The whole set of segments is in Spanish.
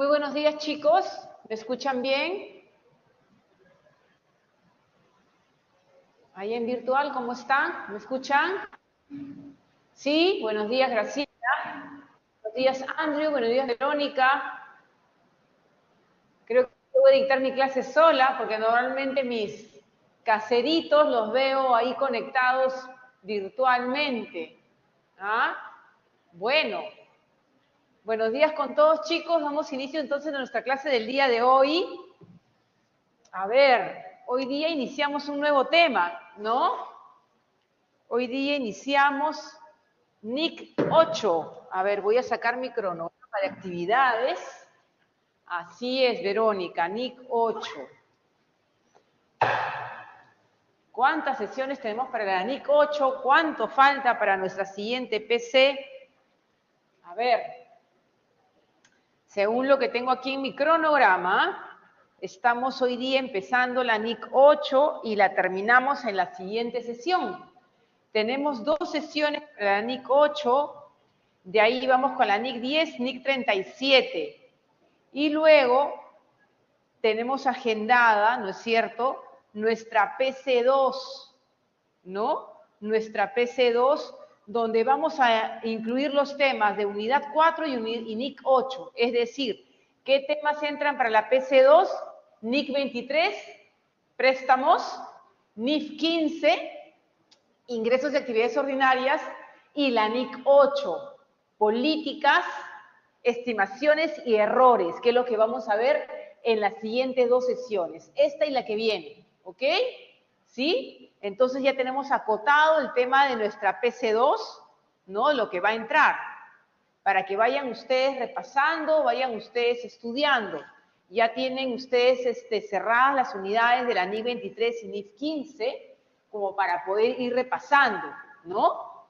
Muy buenos días, chicos. ¿Me escuchan bien? Ahí en virtual, ¿cómo están? ¿Me escuchan? Sí, buenos días, Graciela. Buenos días, Andrew. Buenos días, Verónica. Creo que voy a dictar mi clase sola porque normalmente mis caseritos los veo ahí conectados virtualmente. ¿Ah? Bueno, buenos días con todos, chicos. Damos inicio entonces a nuestra clase del día de hoy. A ver, hoy día iniciamos un nuevo tema, ¿no? Hoy día iniciamos NIC 8. A ver, voy a sacar mi cronograma de actividades. Así es, Verónica, NIC 8. ¿Cuántas sesiones tenemos para la NIC 8? ¿Cuánto falta para nuestra siguiente PC? A ver, según lo que tengo aquí en mi cronograma, estamos hoy día empezando la NIC 8 y la terminamos en la siguiente sesión. Tenemos 2 sesiones para la NIC 8, de ahí vamos con la NIC 10, NIC 37. Y luego tenemos agendada, ¿no es cierto?, nuestra PC2, ¿no? Nuestra PC2, donde vamos a incluir los temas de unidad 4 y NIC 8. Es decir, ¿qué temas entran para la PC2? NIC 23, préstamos, NIF 15, ingresos de actividades ordinarias, y la NIC 8, políticas, estimaciones y errores, que es lo que vamos a ver en las siguientes 2 sesiones, esta y la que viene, ¿ok? ¿Sí? Entonces ya tenemos acotado el tema de nuestra PC2, ¿no? Lo que va a entrar, para que vayan ustedes repasando, vayan ustedes estudiando. Ya tienen ustedes cerradas las unidades de la NIF 23 y NIF 15, como para poder ir repasando, ¿no?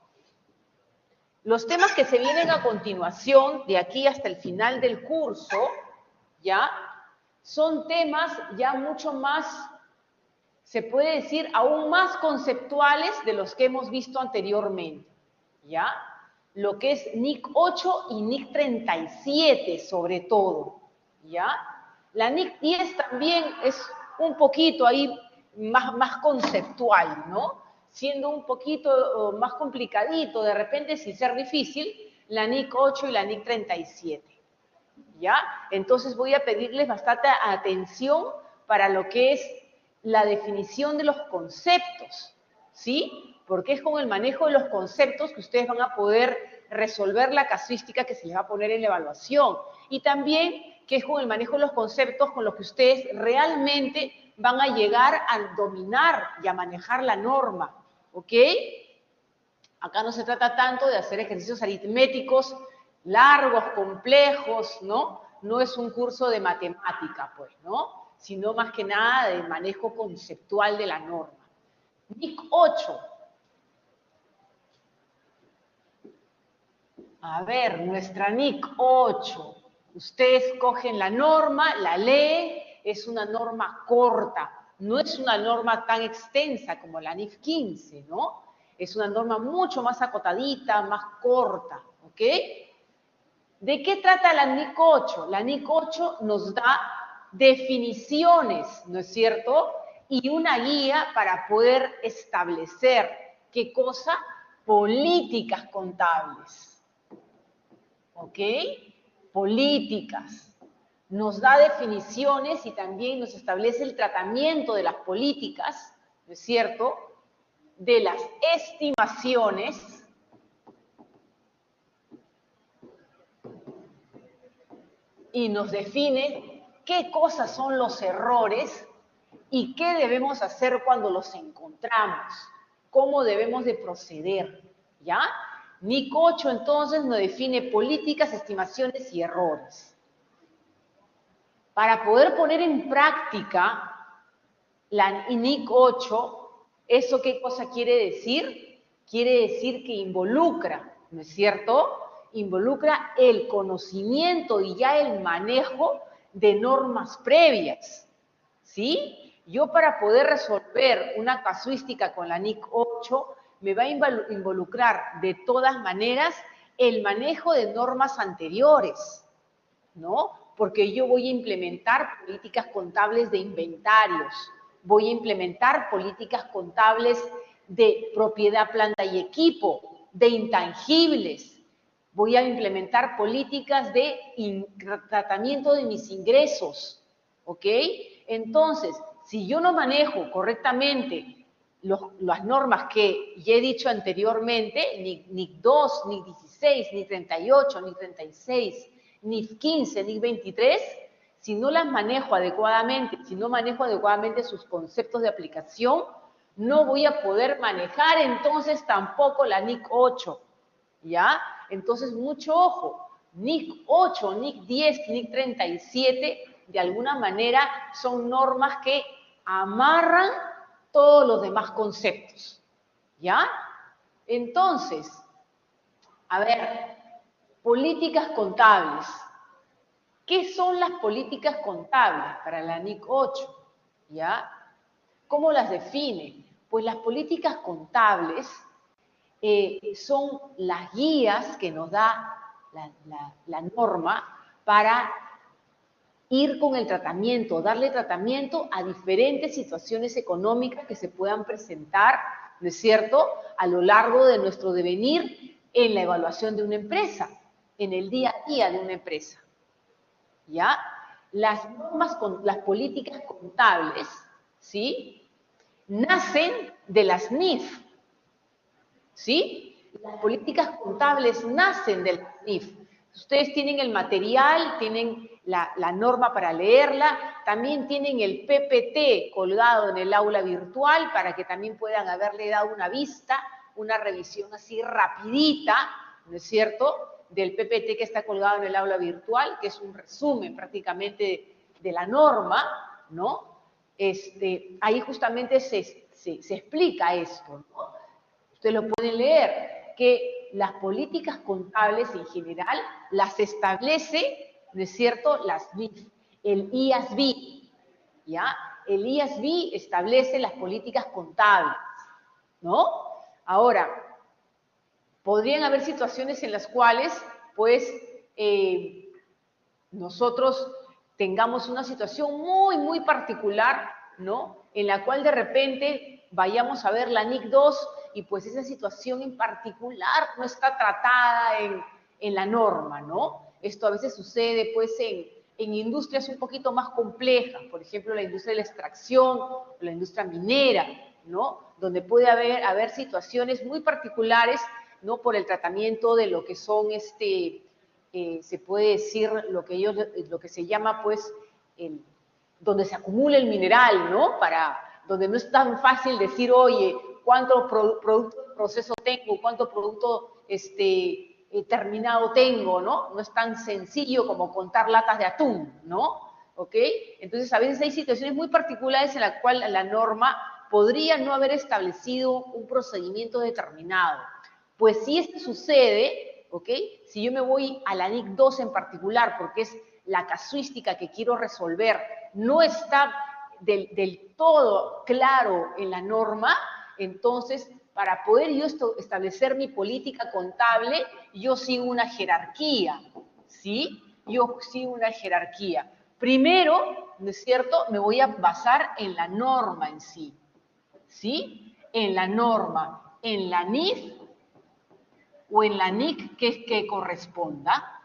Los temas que se vienen a continuación, de aquí hasta el final del curso, ¿ya? Son temas ya mucho más, se puede decir, aún más conceptuales de los que hemos visto anteriormente, ¿ya? Lo que es NIC 8 y NIC 37, sobre todo, ¿ya? La NIC 10 también es un poquito ahí más conceptual, ¿no? Siendo un poquito más complicadito, de repente, sin ser difícil, la NIC 8 y la NIC 37, ¿ya? Entonces voy a pedirles bastante atención para lo que es la definición de los conceptos, ¿sí? Porque es con el manejo de los conceptos que ustedes van a poder resolver la casuística que se les va a poner en la evaluación. Y también que es con el manejo de los conceptos con los que ustedes realmente van a llegar a dominar y a manejar la norma, ¿ok? Acá no se trata tanto de hacer ejercicios aritméticos largos, complejos, ¿no? No es un curso de matemática, pues, ¿no? Sino más que nada de manejo conceptual de la norma. NIC 8. A ver, nuestra NIC 8. Ustedes cogen la norma, la leen, es una norma corta, no es una norma tan extensa como la NIF 15, ¿no? Es una norma mucho más acotadita, más corta, ¿ok? ¿De qué trata la NIC 8? La NIC 8 nos da definiciones, ¿no es cierto? Y una guía para poder establecer, ¿qué cosa? Políticas contables, ¿ok? Políticas. Nos da definiciones y también nos establece el tratamiento de las políticas, ¿no es cierto?, de las estimaciones y nos define qué cosas son los errores y qué debemos hacer cuando los encontramos, cómo debemos de proceder, ¿ya? NIC 8 entonces nos define políticas, estimaciones y errores. Para poder poner en práctica la NIC 8, ¿eso qué cosa quiere decir? Quiere decir que involucra, ¿no es cierto? Involucra el conocimiento y ya el manejo de normas previas, ¿sí? Yo para poder resolver una casuística con la NIC 8 me va a involucrar de todas maneras el manejo de normas anteriores, ¿no? Porque yo voy a implementar políticas contables de inventarios, voy a implementar políticas contables de propiedad, planta y equipo, de intangibles, voy a implementar políticas de tratamiento de mis ingresos, ¿ok? Entonces, si yo no manejo correctamente las normas que ya he dicho anteriormente, ni 2, ni 16, ni 38, ni 36, ni 15, ni 23, si no las manejo adecuadamente, si no manejo adecuadamente sus conceptos de aplicación, no voy a poder manejar entonces tampoco la NIC 8, ¿ya? Entonces, mucho ojo, NIC 8, NIC 10, NIC 37, de alguna manera son normas que amarran todos los demás conceptos, ¿ya? Entonces, a ver, políticas contables. ¿Qué son las políticas contables para la NIC 8? ¿Ya? ¿Cómo las define? Pues las políticas contables son las guías que nos da la norma para ir con el tratamiento, darle tratamiento a diferentes situaciones económicas que se puedan presentar, ¿no es cierto?, a lo largo de nuestro devenir en la evaluación de una empresa, en el día a día de una empresa. ¿Ya? Las normas, las políticas contables, ¿sí?, nacen de las NIF, ¿sí? Las políticas contables nacen de las NIF. Ustedes tienen el material, tienen la norma para leerla, también tienen el PPT colgado en el aula virtual para que también puedan haberle dado una vista, una revisión así rapidita, ¿no es cierto?, del PPT que está colgado en el aula virtual, que es un resumen prácticamente de la norma, ¿no? Ahí justamente se explica esto, ¿no? Ustedes lo pueden leer, que las políticas contables en general las establece, ¿no es cierto?, las NIF, el IASB, ¿ya? El IASB establece las políticas contables, ¿no? Ahora, podrían haber situaciones en las cuales, pues, nosotros tengamos una situación muy, muy particular, ¿no?, en la cual de repente vayamos a ver la NIC 2 y pues esa situación en particular no está tratada en la norma, ¿no? Esto a veces sucede, pues, en industrias un poquito más complejas, por ejemplo, la industria de la extracción o la industria minera, ¿no?, donde puede haber situaciones muy particulares, ¿no?, por el tratamiento de lo que son, se puede decir, lo que se llama, pues, donde se acumula el mineral, ¿no?, donde no es tan fácil decir, oye, cuánto producto de proceso tengo, cuánto producto terminado tengo, ¿no? No es tan sencillo como contar latas de atún, ¿no? ¿Ok? Entonces, a veces hay situaciones muy particulares en las cuales la norma podría no haber establecido un procedimiento determinado. Pues si esto sucede, ¿ok?, si yo me voy a la NIC 2 en particular, porque es la casuística que quiero resolver, no está del todo claro en la norma, entonces, para poder yo establecer mi política contable, yo sigo una jerarquía, ¿sí? Yo sigo una jerarquía. Primero, ¿no es cierto?, me voy a basar en la norma en sí, ¿sí? En la norma, en la NIF o en la NIC que corresponda,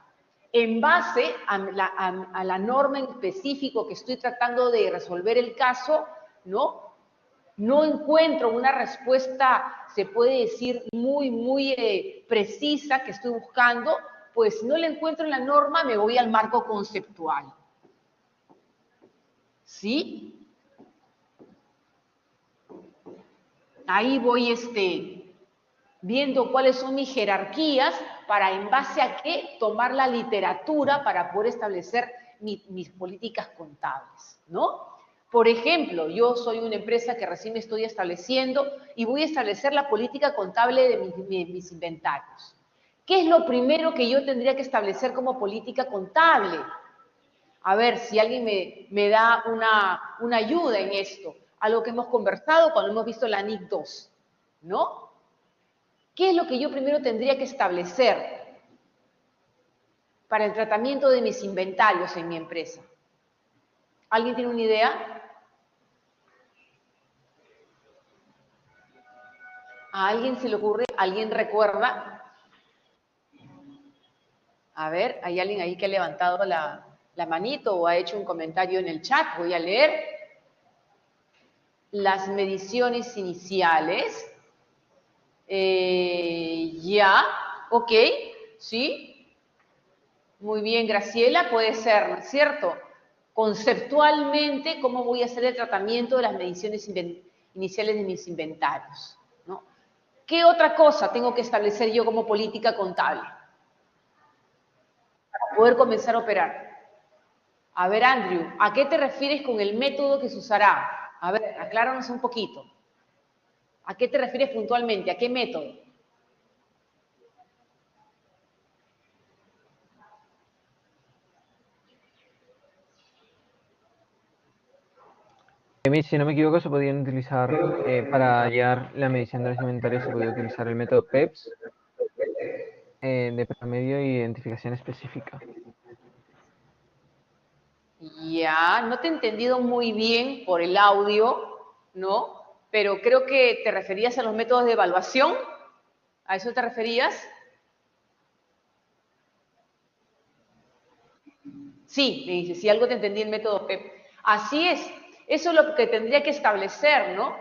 en base a la norma en específico que estoy tratando de resolver el caso, ¿no? No encuentro una respuesta, se puede decir, muy, muy precisa que estoy buscando, pues no la encuentro en la norma, me voy al marco conceptual. ¿Sí? Ahí voy viendo cuáles son mis jerarquías para en base a qué tomar la literatura para poder establecer mis políticas contables, ¿no? Por ejemplo, yo soy una empresa que recién me estoy estableciendo y voy a establecer la política contable de mis inventarios. ¿Qué es lo primero que yo tendría que establecer como política contable? A ver si alguien me da una ayuda en esto, a lo que hemos conversado cuando hemos visto la NIC 2, ¿no? ¿Qué es lo que yo primero tendría que establecer? para el tratamiento de mis inventarios en mi empresa? ¿Alguien tiene una idea? ¿A alguien se le ocurre? ¿Alguien recuerda? A ver, ¿hay alguien ahí que ha levantado la manito o ha hecho un comentario en el chat? Voy a leer. Las mediciones iniciales. Ya, ok, ¿sí? Muy bien, Graciela, puede ser, ¿no es cierto? Conceptualmente, ¿cómo voy a hacer el tratamiento de las mediciones iniciales de mis inventarios? ¿No? ¿Qué otra cosa tengo que establecer yo como política contable para poder comenzar a operar? A ver, Andrew, ¿a qué te refieres con el método que se usará? A ver, acláranos un poquito. ¿A qué te refieres puntualmente? ¿A qué método? Si no me equivoco, se podían utilizar, para hallar la medición de los inventarios, se podía utilizar el método PEPS, de promedio y identificación específica. Ya, no te he entendido muy bien por el audio, ¿no? Pero creo que te referías a los métodos de evaluación. ¿A eso te referías? Sí, me dice, si algo te entendí el método PEP. Así es, eso es lo que tendría que establecer, ¿no?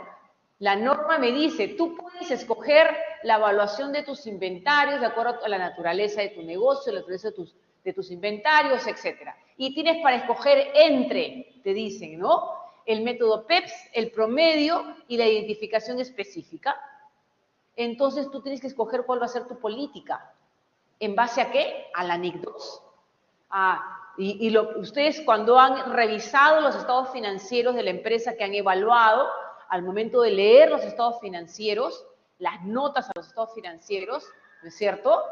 La norma me dice, tú puedes escoger la evaluación de tus inventarios de acuerdo a la naturaleza de tu negocio, la naturaleza de tus inventarios, etc. Y tienes para escoger entre, te dicen, ¿no? El método PEPS, el promedio y la identificación específica. Entonces tú tienes que escoger cuál va a ser tu política. ¿En base a qué? A la NIC 2. Ustedes cuando han revisado los estados financieros de la empresa que han evaluado, al momento de leer los estados financieros, las notas a los estados financieros, ¿no es cierto?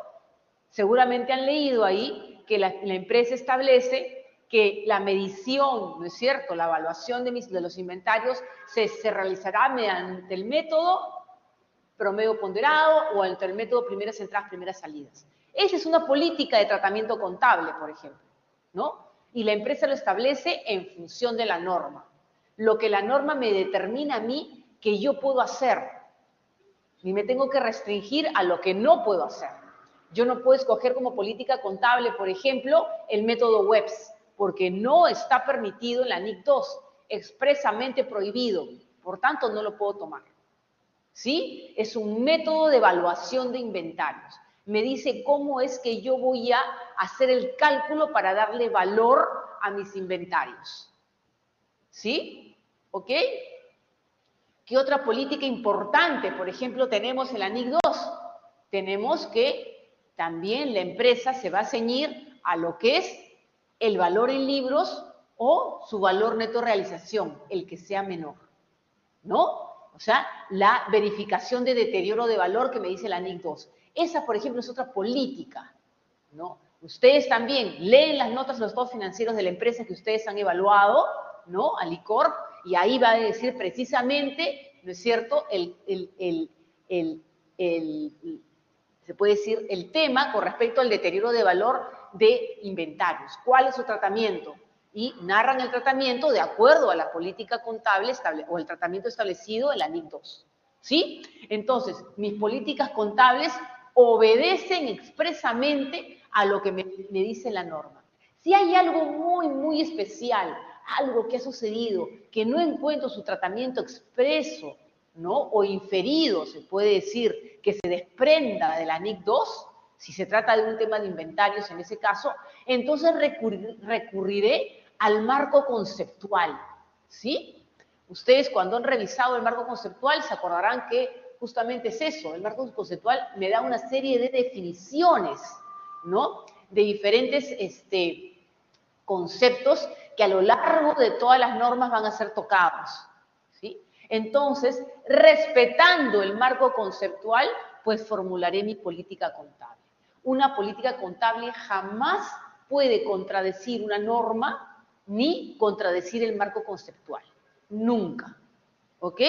Seguramente han leído ahí que la empresa establece que la medición, ¿no es cierto?, la evaluación de los inventarios se realizará mediante el método promedio ponderado o entre el método primeras entradas, primeras salidas. Esa es una política de tratamiento contable, por ejemplo, ¿no? Y la empresa lo establece en función de la norma. Lo que la norma me determina a mí que yo puedo hacer. Y me tengo que restringir a lo que no puedo hacer. Yo no puedo escoger como política contable, por ejemplo, el método WEBS, porque no está permitido en la NIC 2, expresamente prohibido. Por tanto, no lo puedo tomar. ¿Sí? Es un método de evaluación de inventarios. Me dice cómo es que yo voy a hacer el cálculo para darle valor a mis inventarios. ¿Sí? ¿Ok? ¿Qué otra política importante, por ejemplo, tenemos en la NIC 2? Tenemos que también la empresa se va a ceñir a lo que es el valor en libros o su valor neto de realización, el que sea menor. ¿No? O sea, la verificación de deterioro de valor que me dice la NIC 2. Esa, por ejemplo, es otra política, ¿no? Ustedes también leen las notas de los estados financieros de la empresa que ustedes han evaluado, ¿no? Alicorp, y ahí va a decir precisamente, ¿no es cierto?, se puede decir, el tema con respecto al deterioro de valor de inventarios. ¿Cuál es su tratamiento? Y narran el tratamiento de acuerdo a la política contable o el tratamiento establecido en la NIC 2. ¿Sí? Entonces, mis políticas contables obedecen expresamente a lo que me dice la norma. Si hay algo muy, muy especial, algo que ha sucedido, que no encuentro su tratamiento expreso, ¿no? O inferido, se puede decir, que se desprenda de la NIC 2, si se trata de un tema de inventarios en ese caso, entonces recurriré al marco conceptual, ¿sí? Ustedes cuando han revisado el marco conceptual se acordarán que justamente es eso, el marco conceptual me da una serie de definiciones, ¿no? De diferentes conceptos que a lo largo de todas las normas van a ser tocados, ¿sí? Entonces, respetando el marco conceptual, pues formularé mi política contable. Una política contable jamás puede contradecir una norma ni contradecir el marco conceptual. Nunca. ¿Ok?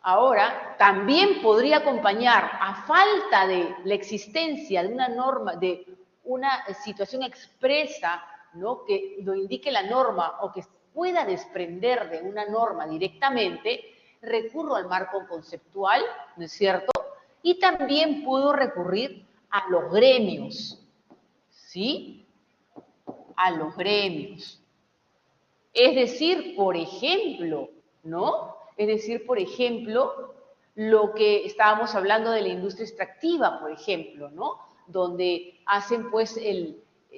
Ahora, también podría acompañar, a falta de la existencia de una norma, de una situación expresa, ¿no?, que lo indique la norma o que pueda desprender de una norma directamente, recurro al marco conceptual, ¿no es cierto? Y también puedo recurrir a los gremios, ¿sí? A los gremios. Es decir, por ejemplo, ¿no? Es decir, por ejemplo, lo que estábamos hablando de la industria extractiva, por ejemplo, ¿no? Donde hacen, pues,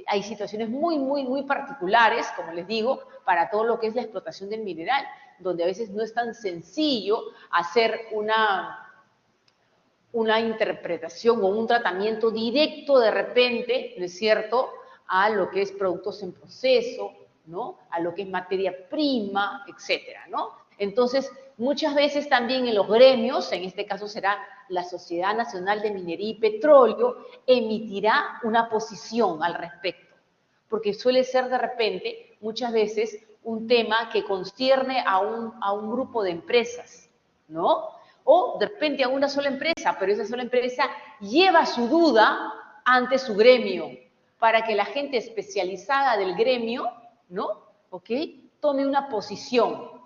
hay situaciones muy particulares, como les digo, para todo lo que es la explotación del mineral, donde a veces no es tan sencillo hacer una interpretación o un tratamiento directo de repente, ¿no es cierto?, a lo que es productos en proceso, ¿no?, a lo que es materia prima, etcétera, ¿no? Entonces, muchas veces también en los gremios, en este caso será la Sociedad Nacional de Minería y Petróleo, emitirá una posición al respecto, porque suele ser de repente, muchas veces, un tema que concierne a un grupo de empresas, ¿no? O de repente a una sola empresa, pero esa sola empresa lleva su duda ante su gremio, para que la gente especializada del gremio, ¿no?, ¿ok?, tome una posición.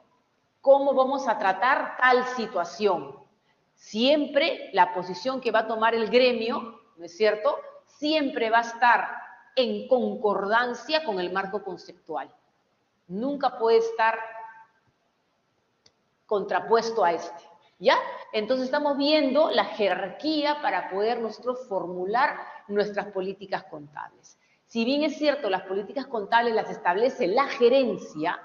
¿Cómo vamos a tratar tal situación? Siempre la posición que va a tomar el gremio, ¿no es cierto?, siempre va a estar en concordancia con el marco conceptual. Nunca puede estar contrapuesto a este, ¿ya? Entonces estamos viendo la jerarquía para poder nosotros formular nuestras políticas contables. Si bien es cierto, las políticas contables las establece la gerencia,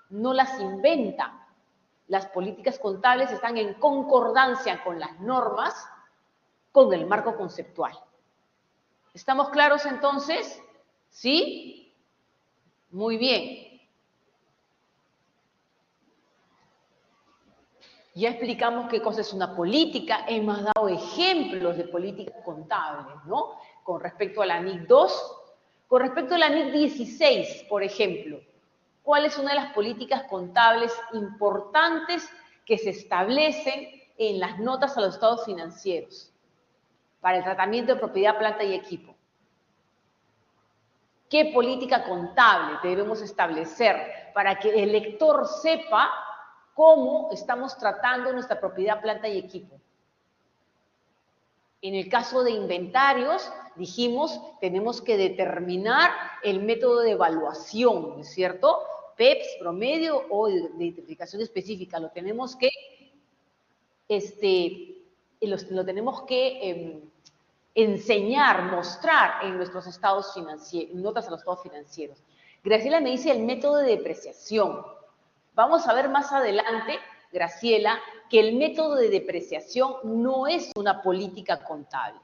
no las inventa. Las políticas contables están en concordancia con las normas, con el marco conceptual. ¿Estamos claros entonces? ¿Sí? Muy bien. Ya explicamos qué cosa es una política, hemos dado ejemplos de políticas contables, ¿no? Con respecto a la NIC 2, con respecto a la NIC 16, por ejemplo, ¿cuál es una de las políticas contables importantes que se establecen en las notas a los estados financieros para el tratamiento de propiedad, planta y equipo? ¿Qué política contable debemos establecer para que el lector sepa cómo estamos tratando nuestra propiedad, planta y equipo? En el caso de inventarios, dijimos, tenemos que determinar el método de evaluación, ¿no es cierto? PEPS, promedio o de identificación específica. Lo tenemos que, lo tenemos que enseñar, mostrar en nuestros estados financieros, notas a los estados financieros. Graciela me dice el método de depreciación. Vamos a ver más adelante, Graciela, que el método de depreciación no es una política contable,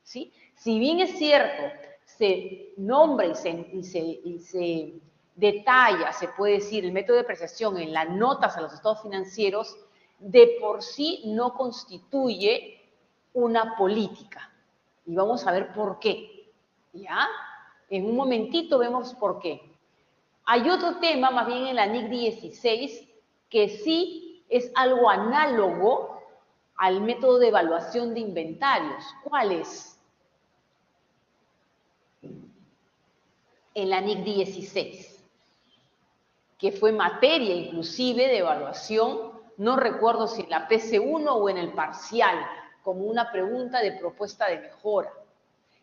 ¿sí? Si bien es cierto, se nombra y se detalla, se puede decir, el método de depreciación en las notas a los estados financieros, de por sí no constituye una política. Y vamos a ver por qué, ¿ya? En un momentito vemos por qué. Hay otro tema, más bien en la NIC 16, que sí es algo análogo al método de evaluación de inventarios. ¿Cuál es? En la NIC 16, que fue materia inclusive de evaluación, no recuerdo si en la PC1 o en el parcial, como una pregunta de propuesta de mejora.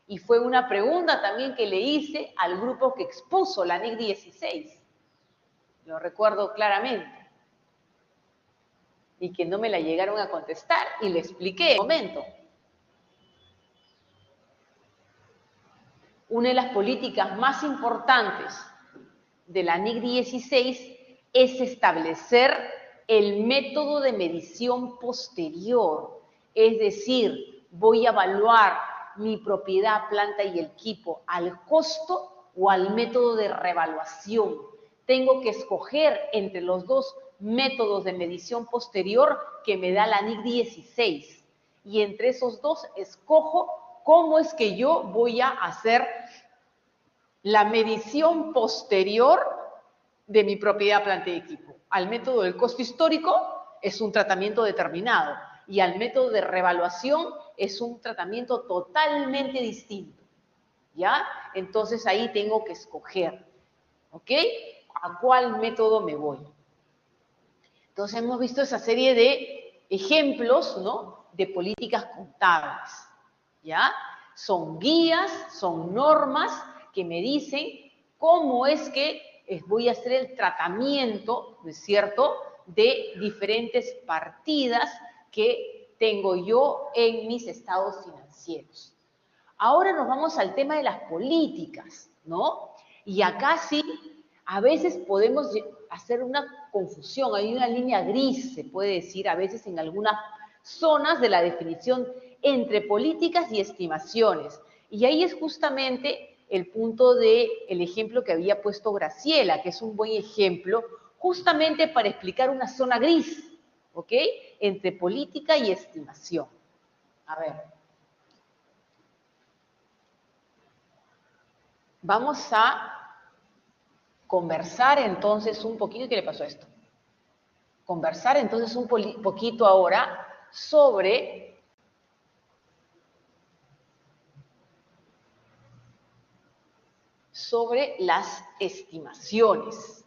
Y fue una pregunta también que le hice al grupo que expuso la NIC 16. Lo recuerdo claramente. Y que no me la llegaron a contestar y le expliqué en un momento. Una de las políticas más importantes de la NIC 16 es establecer el método de medición posterior. Es decir, voy a evaluar mi propiedad, planta y equipo al costo o al método de revaluación. Tengo que escoger entre los dos métodos de medición posterior que me da la NIC 16. Y entre esos dos escojo cómo es que yo voy a hacer la medición posterior de mi propiedad, planta y equipo. Al método del costo histórico es un tratamiento determinado y al método de revaluación es un tratamiento totalmente distinto. ¿ya? Entonces ahí tengo que escoger, ¿ok? ¿A cuál método me voy? Entonces hemos visto esa serie de ejemplos, ¿no? De políticas contables, ¿ya? Son guías, son normas que me dicen cómo es que voy a hacer el tratamiento, ¿no es cierto?, de diferentes partidas que tengo yo en mis estados financieros. Ahora nos vamos al tema de las políticas, ¿no? Y acá sí, a veces podemos hacer una confusión, hay una línea gris, se puede decir, a veces en algunas zonas de la definición entre políticas y estimaciones. Y ahí es justamente el punto del ejemplo que había puesto Graciela, que es un buen ejemplo, justamente para explicar una zona gris, ¿ok? Entre política y estimación. A ver. Vamos a conversar entonces un poquito. ¿Qué le pasó a esto? Conversar entonces un poquito ahora sobre las estimaciones.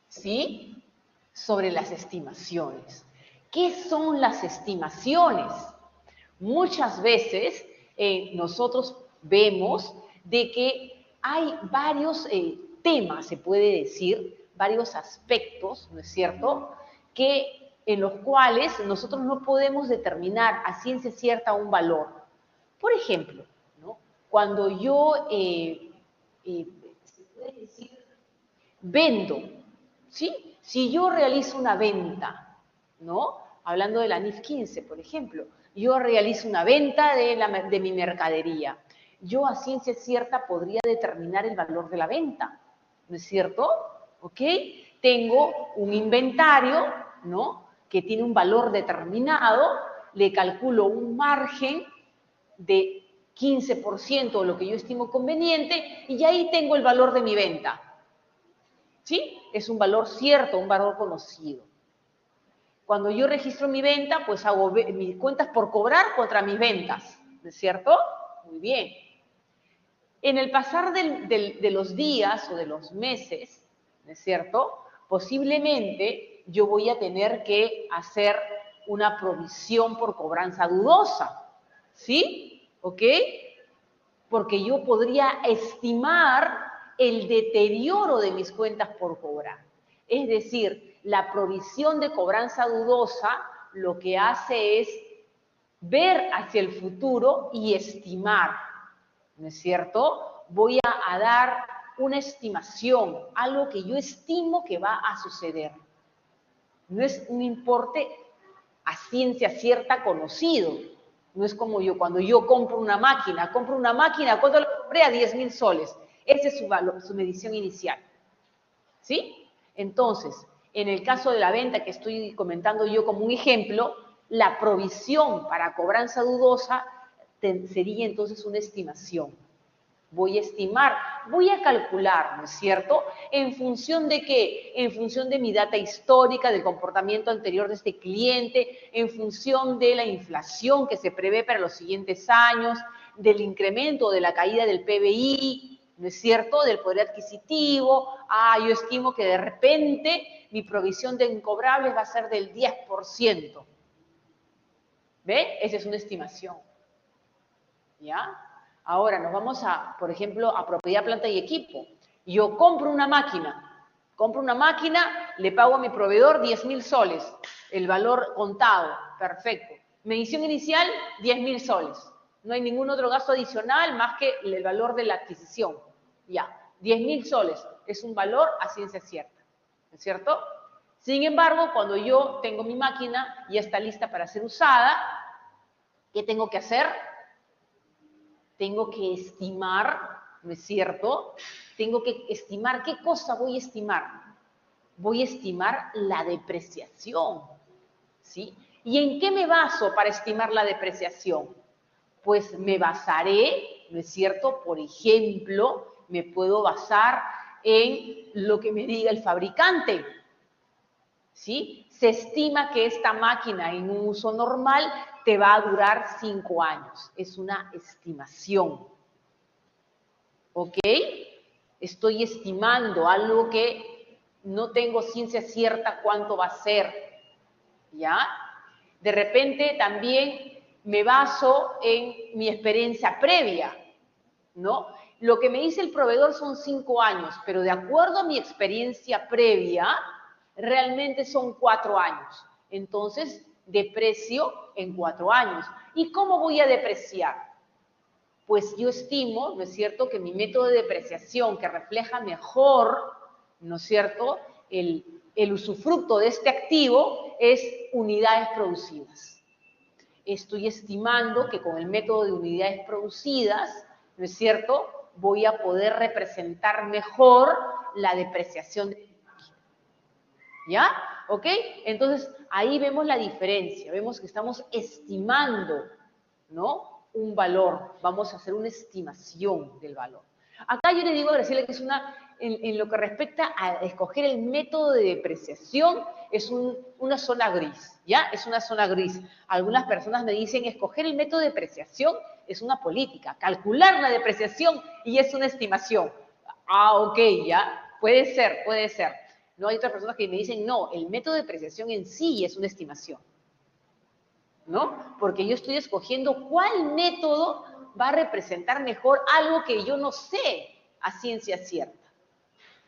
¿Sí? Sobre las estimaciones. ¿Qué son las estimaciones? Muchas veces nosotros vemos de que hay varios temas, se puede decir, varios aspectos, ¿no es cierto?, en los cuales nosotros no podemos determinar a ciencia cierta un valor. Por ejemplo, ¿no?, cuando yo, se puede decir, vendo, ¿sí? Si yo realizo una venta, ¿no?, hablando de la NIF 15, por ejemplo, yo realizo una venta de mi mercadería. Yo a ciencia cierta podría determinar el valor de la venta, ¿no es cierto? ¿Ok? Tengo un inventario, ¿no?, que tiene un valor determinado, le calculo un margen de 15% o lo que yo estimo conveniente y ahí tengo el valor de mi venta. ¿Sí? Es un valor cierto, un valor conocido. Cuando yo registro mi venta, pues hago mis cuentas por cobrar contra mis ventas, ¿no es cierto? Muy bien. En el pasar de los días o de los meses, ¿no es cierto?, posiblemente yo voy a tener que hacer una provisión por cobranza dudosa, ¿sí? ¿Ok? Porque yo podría estimar el deterioro de mis cuentas por cobrar. Es decir, la provisión de cobranza dudosa lo que hace es ver hacia el futuro y estimar, ¿no es cierto? Voy a dar una estimación, algo que yo estimo que va a suceder. No es un importe a ciencia cierta conocido. No es como cuando yo compro una máquina, ¿cuánto la compré? A 10.000 soles. Ese es su valor, su medición inicial. ¿Sí? Entonces, en el caso de la venta que estoy comentando yo como un ejemplo, la provisión para cobranza dudosa sería entonces una estimación. Voy a estimar, voy a calcular, ¿no es cierto? ¿En función de qué? En función de mi data histórica, del comportamiento anterior de este cliente, en función de la inflación que se prevé para los siguientes años, del incremento o de la caída del PBI, ¿no es cierto?, del poder adquisitivo. Yo estimo que de repente mi provisión de incobrables va a ser del 10%. ¿Ve? Esa es una estimación. ¿Ya? Ahora nos vamos por ejemplo, a propiedad, planta y equipo. Yo compro una máquina, le pago a mi proveedor 10.000 soles, el valor contado, perfecto. Medición inicial, 10.000 soles. No hay ningún otro gasto adicional más que el valor de la adquisición. Ya, 10.000 soles es un valor a ciencia cierta, ¿no es cierto? Sin embargo, cuando yo tengo mi máquina, ya está lista para ser usada, ¿qué tengo que hacer? Tengo que estimar, ¿no es cierto? Tengo que estimar, ¿qué cosa voy a estimar? Voy a estimar la depreciación, ¿sí? ¿Y en qué me baso para estimar la depreciación? Pues me basaré, ¿no es cierto? Por ejemplo, me puedo basar en lo que me diga el fabricante. ¿Sí? Se estima que esta máquina en un uso normal te va a durar 5 años. Es una estimación. ¿Ok? Estoy estimando algo que no tengo ciencia cierta cuánto va a ser. ¿Ya? De repente también me baso en mi experiencia previa, ¿no? Lo que me dice el proveedor son 5 años, pero de acuerdo a mi experiencia previa, realmente son 4 años. Entonces, deprecio en 4 años. ¿Y cómo voy a depreciar? Pues yo estimo, ¿no es cierto?, que mi método de depreciación que refleja mejor, ¿no es cierto?, el usufructo de este activo es unidades producidas. Estoy estimando que con el método de unidades producidas, ¿no es cierto?, voy a poder representar mejor la depreciación de mi máquina. ¿Ya? ¿Ok? Entonces, ahí vemos la diferencia. Vemos que estamos estimando, ¿no?, un valor. Vamos a hacer una estimación del valor. Acá yo le digo a Graciela que es en lo que respecta a escoger el método de depreciación, es una zona gris, ¿ya? Es una zona gris. Algunas personas me dicen, escoger el método de depreciación es una política, calcular la depreciación y es una estimación. Ah, ok, ya, puede ser, puede ser. No, hay otras personas que me dicen, no, el método de depreciación en sí es una estimación, ¿no? Porque yo estoy escogiendo cuál método va a representar mejor algo que yo no sé a ciencia cierta.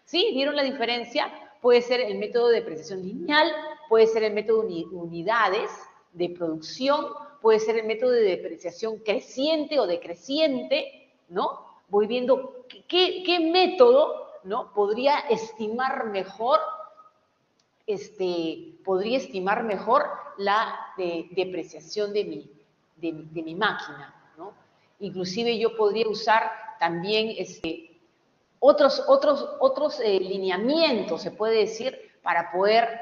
¿Sí? ¿Vieron la diferencia? Puede ser el método de depreciación lineal, puede ser el método de unidades de producción, puede ser el método de depreciación creciente o decreciente, ¿no? Voy viendo qué método, ¿no?, podría estimar mejor la depreciación de mi máquina, ¿no? Inclusive yo podría usar también otros lineamientos, se puede decir, para poder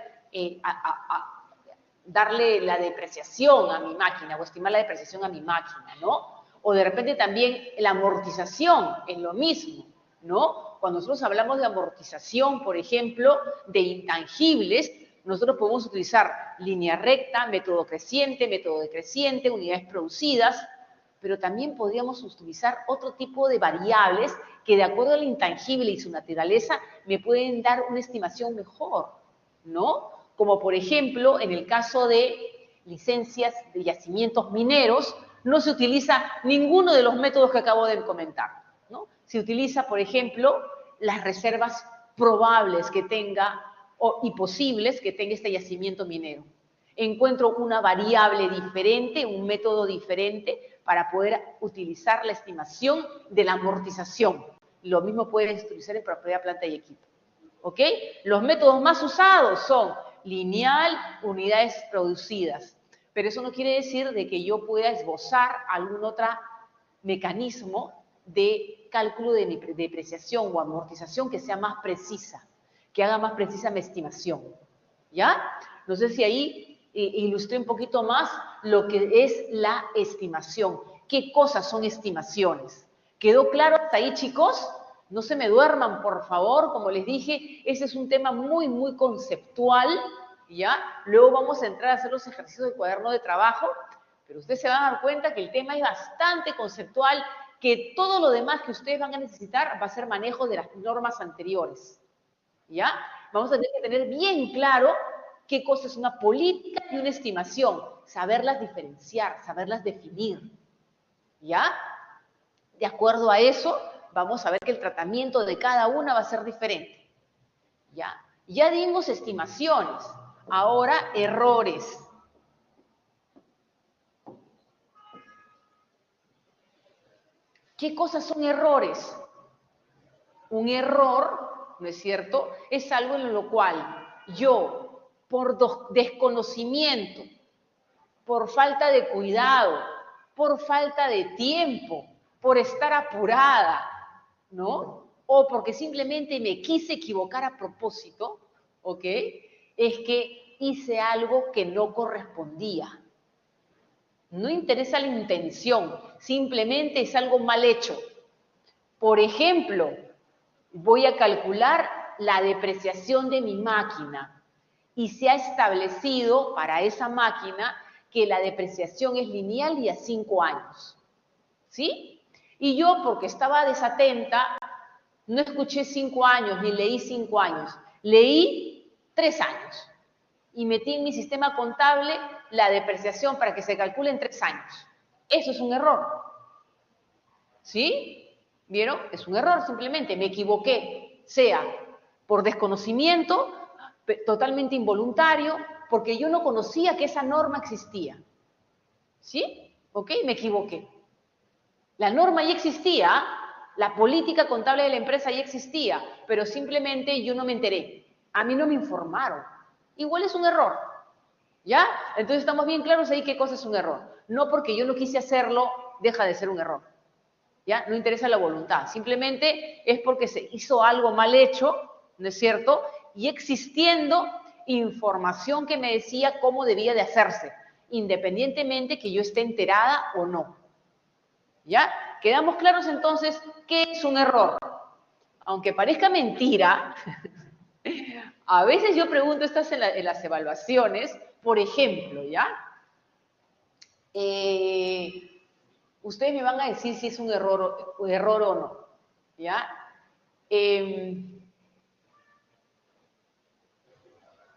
darle la depreciación a mi máquina o estimar la depreciación a mi máquina, ¿no? O de repente también la amortización es lo mismo, ¿no? Cuando nosotros hablamos de amortización, por ejemplo, de intangibles, nosotros podemos utilizar línea recta, método creciente, método decreciente, unidades producidas, pero también podríamos utilizar otro tipo de variables que de acuerdo al intangible y su naturaleza me pueden dar una estimación mejor, ¿no? Como por ejemplo, en el caso de licencias de yacimientos mineros, no se utiliza ninguno de los métodos que acabo de comentar, ¿no? Se utiliza, por ejemplo, las reservas probables que tenga y posibles que tenga este yacimiento minero. Encuentro una variable diferente, un método diferente para poder utilizar la estimación de la amortización. Lo mismo puedes utilizar en propiedad, planta y equipo. ¿Ok? Los métodos más usados son lineal, unidades producidas. Pero eso no quiere decir de que yo pueda esbozar algún otro mecanismo de cálculo de mi depreciación o amortización que sea más precisa, que haga más precisa mi estimación. ¿Ya? No sé si ahí ilustré un poquito más lo que es la estimación. ¿Qué cosas son estimaciones? ¿Quedó claro hasta ahí, chicos? No se me duerman, por favor. Como les dije, ese es un tema muy, muy conceptual, ¿ya? Luego vamos a entrar a hacer los ejercicios del cuaderno de trabajo, pero ustedes se van a dar cuenta que el tema es bastante conceptual, que todo lo demás que ustedes van a necesitar va a ser manejo de las normas anteriores, ¿ya? Vamos a tener que tener bien claro qué cosa es una política y una estimación, saberlas diferenciar, saberlas definir, ¿ya? De acuerdo a eso, vamos a ver que el tratamiento de cada una va a ser diferente, ¿ya? Ya dimos estimaciones, ahora errores. ¿Qué cosas son errores? Un error, ¿no es cierto?, es algo en lo cual yo, por desconocimiento, por falta de cuidado, por falta de tiempo, por estar apurada, ¿no? O porque simplemente me quise equivocar a propósito, ¿ok? Es que hice algo que no correspondía. No interesa la intención, simplemente es algo mal hecho. Por ejemplo, voy a calcular la depreciación de mi máquina y se ha establecido para esa máquina que la depreciación es lineal y a 5 años. ¿Sí? Y yo, porque estaba desatenta, no escuché 5 años ni leí 5 años. Leí 3 años y metí en mi sistema contable la depreciación para que se calcule en 3 años. Eso es un error. ¿Sí? ¿Vieron? Es un error simplemente. Me equivoqué. Sea por desconocimiento, totalmente involuntario, porque yo no conocía que esa norma existía. ¿Sí? ¿Ok? Me equivoqué. La norma ya existía, la política contable de la empresa ya existía, pero simplemente yo no me enteré. A mí no me informaron. Igual es un error. ¿Ya? Entonces estamos bien claros ahí qué cosa es un error. No porque yo no quise hacerlo, deja de ser un error. ¿Ya? No interesa la voluntad. Simplemente es porque se hizo algo mal hecho, ¿no es cierto? Y existiendo información que me decía cómo debía de hacerse, independientemente que yo esté enterada o no. ¿Ya? ¿Quedamos claros entonces qué es un error? Aunque parezca mentira, a veces yo pregunto estas en las evaluaciones, por ejemplo, ¿ya? Ustedes me van a decir si es un error o no, ¿ya?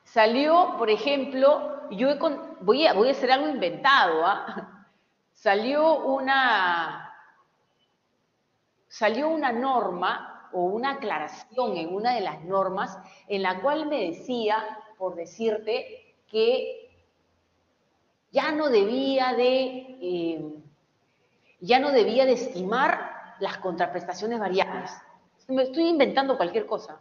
Salió, por ejemplo, voy a hacer algo inventado, ¿ah? Salió una norma o una aclaración en una de las normas en la cual me decía, por decirte, que ya no debía de estimar las contraprestaciones variables. Me estoy inventando cualquier cosa.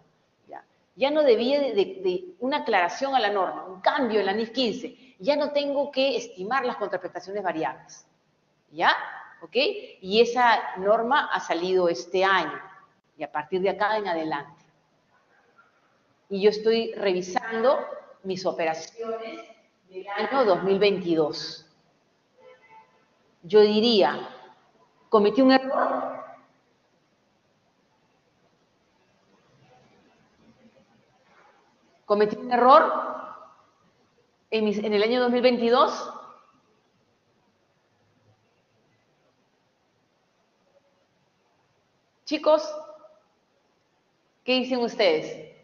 Ya no debía de una aclaración a la norma, un cambio en la NIF 15. Ya no tengo que estimar las contraprestaciones variables. ¿Ya? ¿Ok? Y esa norma ha salido este año y a partir de acá en adelante. Y yo estoy revisando mis operaciones del año 2022. Yo diría, ¿cometí un error? ¿Cometí un error en el año 2022? Chicos, ¿qué dicen ustedes?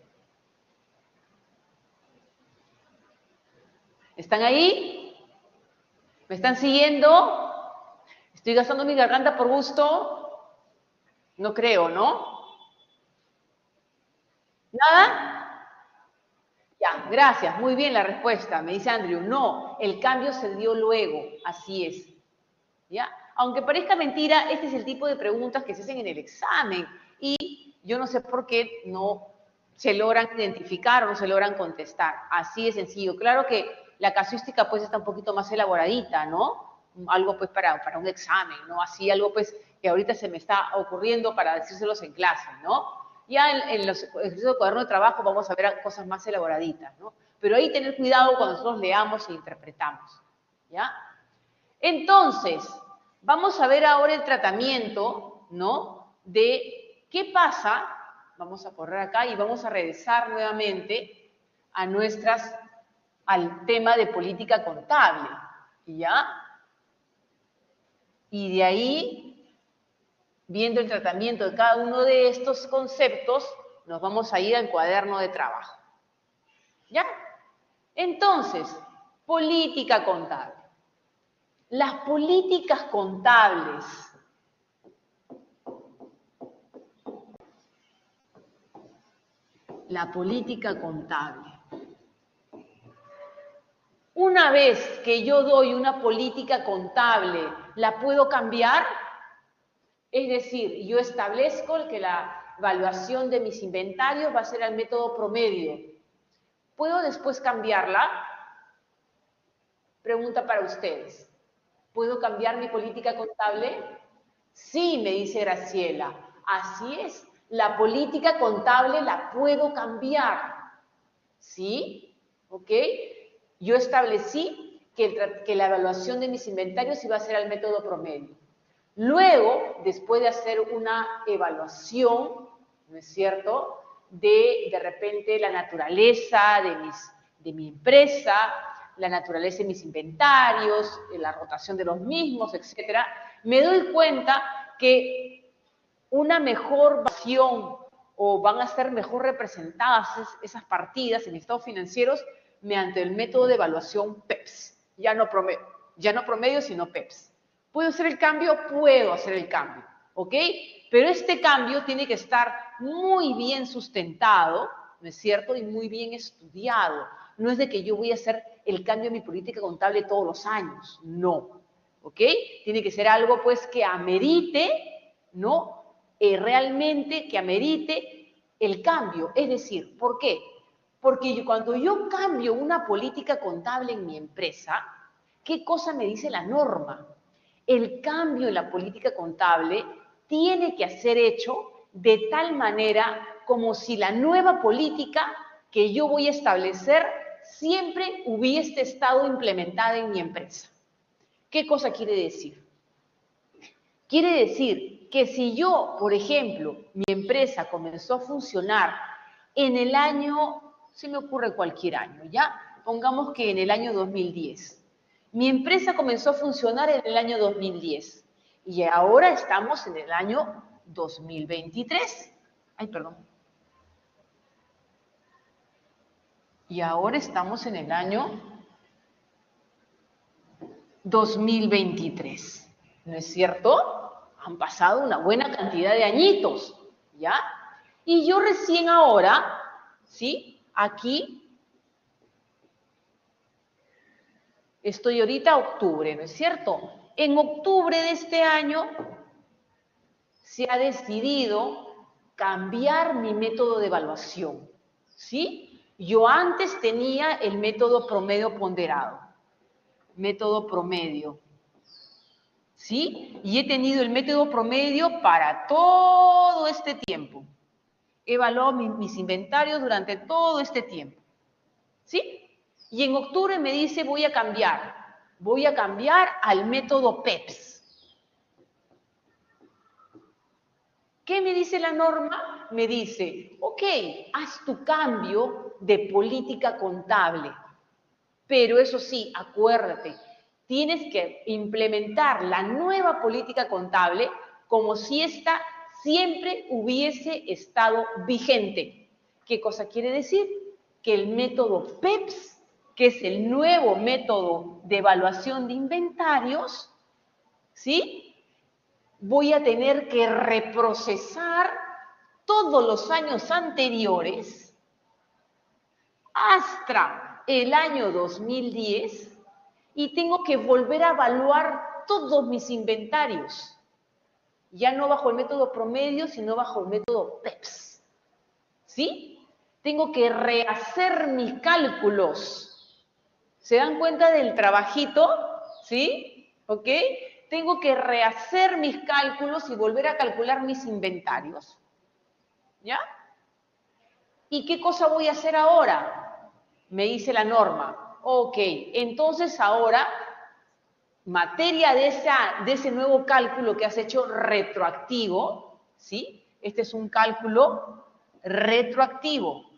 ¿Están ahí? ¿Me están siguiendo? ¿Estoy gastando mi garganta por gusto? No creo, ¿no? ¿Nada? Ya, gracias. Muy bien la respuesta. Me dice Andrew, no, el cambio se dio luego. Así es. ¿Ya? Aunque parezca mentira, este es el tipo de preguntas que se hacen en el examen y yo no sé por qué no se logran identificar o no se logran contestar. Así de sencillo. Claro que la casuística pues está un poquito más elaboradita, ¿no? Algo pues para un examen, ¿no? Así algo pues que ahorita se me está ocurriendo para decírselos en clase, ¿no? Ya en los ejercicios de cuaderno de trabajo vamos a ver cosas más elaboraditas, ¿no? Pero ahí tener cuidado cuando nosotros leamos e interpretamos, ¿ya? Entonces, vamos a ver ahora el tratamiento, ¿no? De qué pasa, vamos a correr acá y vamos a regresar nuevamente al tema de política contable, ¿ya? Y de ahí, viendo el tratamiento de cada uno de estos conceptos, nos vamos a ir al cuaderno de trabajo, ¿ya? Entonces, política contable. Las políticas contables la política contable. Una vez que yo doy una política contable, ¿la puedo cambiar? Es decir, yo establezco que la evaluación de mis inventarios va a ser al método promedio. ¿Puedo después cambiarla? Pregunta para ustedes. ¿Puedo cambiar mi política contable? Sí, me dice Graciela. Así es. La política contable la puedo cambiar. ¿Sí? ¿Ok? Yo establecí que la evaluación de mis inventarios iba a ser al método promedio. Luego, después de hacer una evaluación, ¿no es cierto?, de repente la naturaleza de mi empresa, la naturaleza de mis inventarios, la rotación de los mismos, etcétera, me doy cuenta que una mejor versión o van a ser mejor representadas esas partidas en estados financieros mediante el método de evaluación PEPS, ya no promedio, sino PEPS. ¿Puedo hacer el cambio? Puedo hacer el cambio, ¿ok? Pero este cambio tiene que estar muy bien sustentado, ¿no es cierto?, y muy bien estudiado. No es de que yo voy a hacer el cambio en mi política contable todos los años, no, ¿ok? Tiene que ser algo, pues, que amerite, ¿no?, realmente que amerite el cambio. Es decir, ¿por qué? Porque cuando yo cambio una política contable en mi empresa, ¿qué cosa me dice la norma? El cambio en la política contable tiene que ser hecho de tal manera como si la nueva política que yo voy a establecer siempre hubiese estado implementada en mi empresa. ¿Qué cosa quiere decir? Quiere decir que si yo, por ejemplo, mi empresa comenzó a funcionar en el año, se me ocurre cualquier año, ¿ya? Pongamos que en el año 2010. Mi empresa comenzó a funcionar en el año 2010 y ahora estamos en el año 2023. Ay, perdón. Y ahora estamos en el año 2023. ¿No es cierto? Han pasado una buena cantidad de añitos, ¿ya? Y yo recién ahora, ¿sí? Aquí estoy ahorita octubre, ¿no es cierto? En octubre de este año se ha decidido cambiar mi método de evaluación, ¿sí? Yo antes tenía el método promedio ponderado, método promedio, ¿sí? Y he tenido el método promedio para todo este tiempo. He evaluado mis inventarios durante todo este tiempo, ¿sí? Y en octubre me dice voy a cambiar al método PEPS. ¿Qué me dice la norma? Me dice, ok, haz tu cambio de política contable, pero eso sí, acuérdate, tienes que implementar la nueva política contable como si ésta siempre hubiese estado vigente. ¿Qué cosa quiere decir? Que el método PEPS, que es el nuevo método de evaluación de inventarios, ¿sí?, voy a tener que reprocesar todos los años anteriores hasta el año 2010 y tengo que volver a evaluar todos mis inventarios, ya no bajo el método promedio, sino bajo el método PEPS, ¿sí? Tengo que rehacer mis cálculos. ¿Se dan cuenta del trabajito? ¿Sí? ¿Ok? Tengo que rehacer mis cálculos y volver a calcular mis inventarios. ¿Ya? ¿Y qué cosa voy a hacer ahora? Me dice la norma. Ok, entonces ahora, materia de ese nuevo cálculo que has hecho retroactivo, ¿sí? Este es un cálculo retroactivo.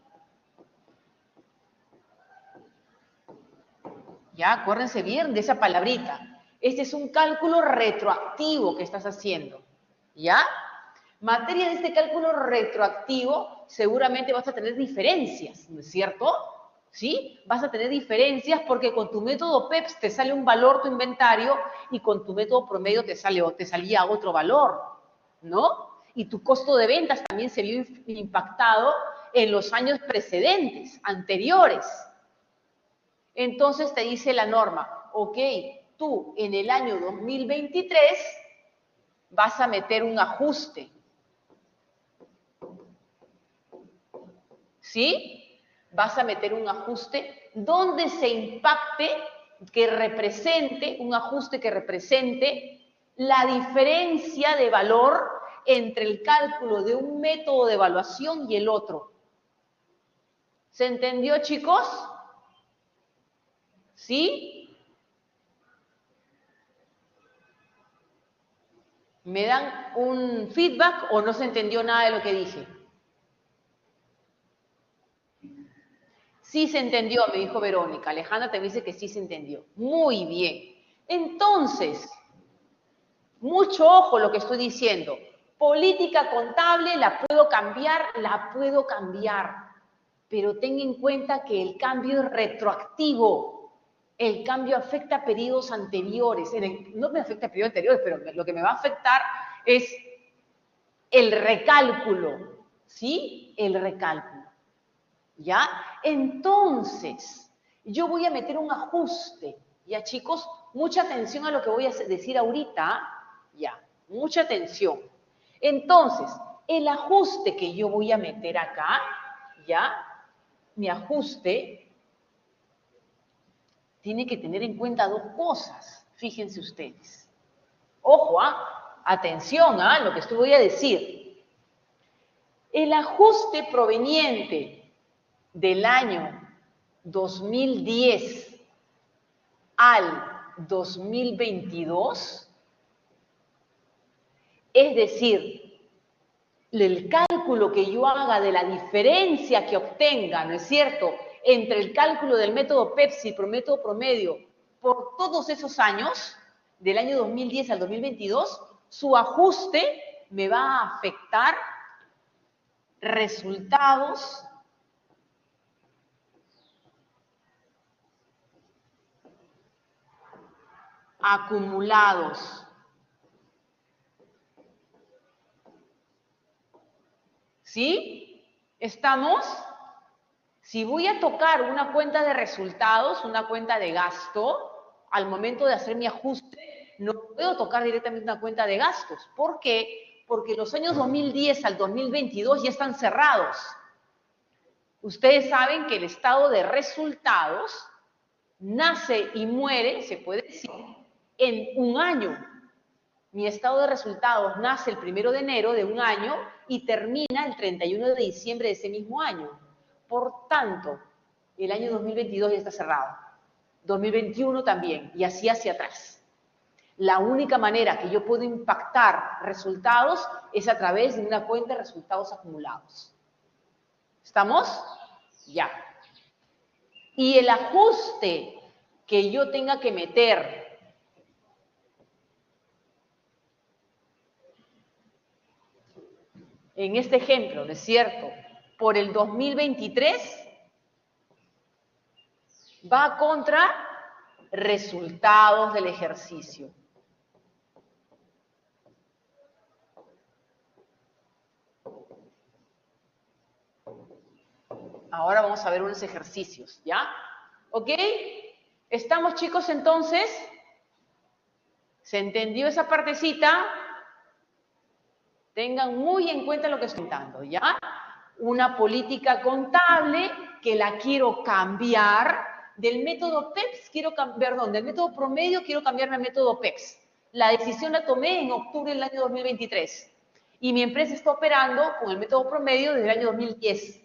Ya, acuérdense bien de esa palabrita. Este es un cálculo retroactivo que estás haciendo, ¿ya? Materia de este cálculo retroactivo, seguramente vas a tener diferencias, ¿no es cierto? ¿Sí? Vas a tener diferencias porque con tu método PEPS te sale un valor tu inventario y con tu método promedio te salía otro valor, ¿no? Y tu costo de ventas también se vio impactado en los años precedentes, anteriores. Entonces te dice la norma, ok, tú en el año 2023 vas a meter un ajuste, ¿sí? Vas a meter un ajuste donde se impacte, un ajuste que represente la diferencia de valor entre el cálculo de un método de evaluación y el otro. ¿Se entendió, chicos? ¿Sí? ¿Me dan un feedback o no se entendió nada de lo que dije? Sí se entendió, me dijo Verónica. Alejandra te dice que sí se entendió. Muy bien. Entonces, mucho ojo lo que estoy diciendo. Política contable, la puedo cambiar. Pero ten en cuenta que el cambio es retroactivo. El cambio afecta a periodos anteriores. No me afecta a periodos anteriores, pero lo que me va a afectar es el recálculo. ¿Sí? El recálculo. ¿Ya? Entonces, yo voy a meter un ajuste. ¿Ya, chicos? Mucha atención a lo que voy a decir ahorita. Ya, mucha atención. Entonces, el ajuste que yo voy a meter acá, ¿ya? Mi ajuste tiene que tener en cuenta dos cosas. Fíjense ustedes. Ojo, atención a lo que estoy voy a decir. El ajuste proveniente del año 2010 al 2022, es decir, el cálculo que yo haga de la diferencia que obtenga, ¿no es cierto?, entre el cálculo del método Pepsi por método promedio por todos esos años, del año 2010 al 2022, su ajuste me va a afectar resultados acumulados. ¿Sí? ¿Estamos? Si voy a tocar una cuenta de resultados, una cuenta de gasto, al momento de hacer mi ajuste, no puedo tocar directamente una cuenta de gastos. ¿Por qué? Porque los años 2010 al 2022 ya están cerrados. Ustedes saben que el estado de resultados nace y muere, se puede decir, en un año. Mi estado de resultados nace el 1 de enero de un año y termina el 31 de diciembre de ese mismo año. Por tanto, el año 2022 ya está cerrado. 2021 también, y así hacia atrás. La única manera que yo puedo impactar resultados es a través de una cuenta de resultados acumulados. ¿Estamos? Ya. Y el ajuste que yo tenga que meter en este ejemplo, ¿no es cierto?, por el 2023, va contra resultados del ejercicio. Ahora vamos a ver unos ejercicios, ¿ya? ¿Ok? ¿Estamos, chicos, entonces? ¿Se entendió esa partecita? Tengan muy en cuenta lo que estoy contando, ¿ya? Una política contable que la quiero cambiar del método PEPS, del método promedio quiero cambiarme al método PEPS. La decisión la tomé en octubre del año 2023 y mi empresa está operando con el método promedio desde el año 2010.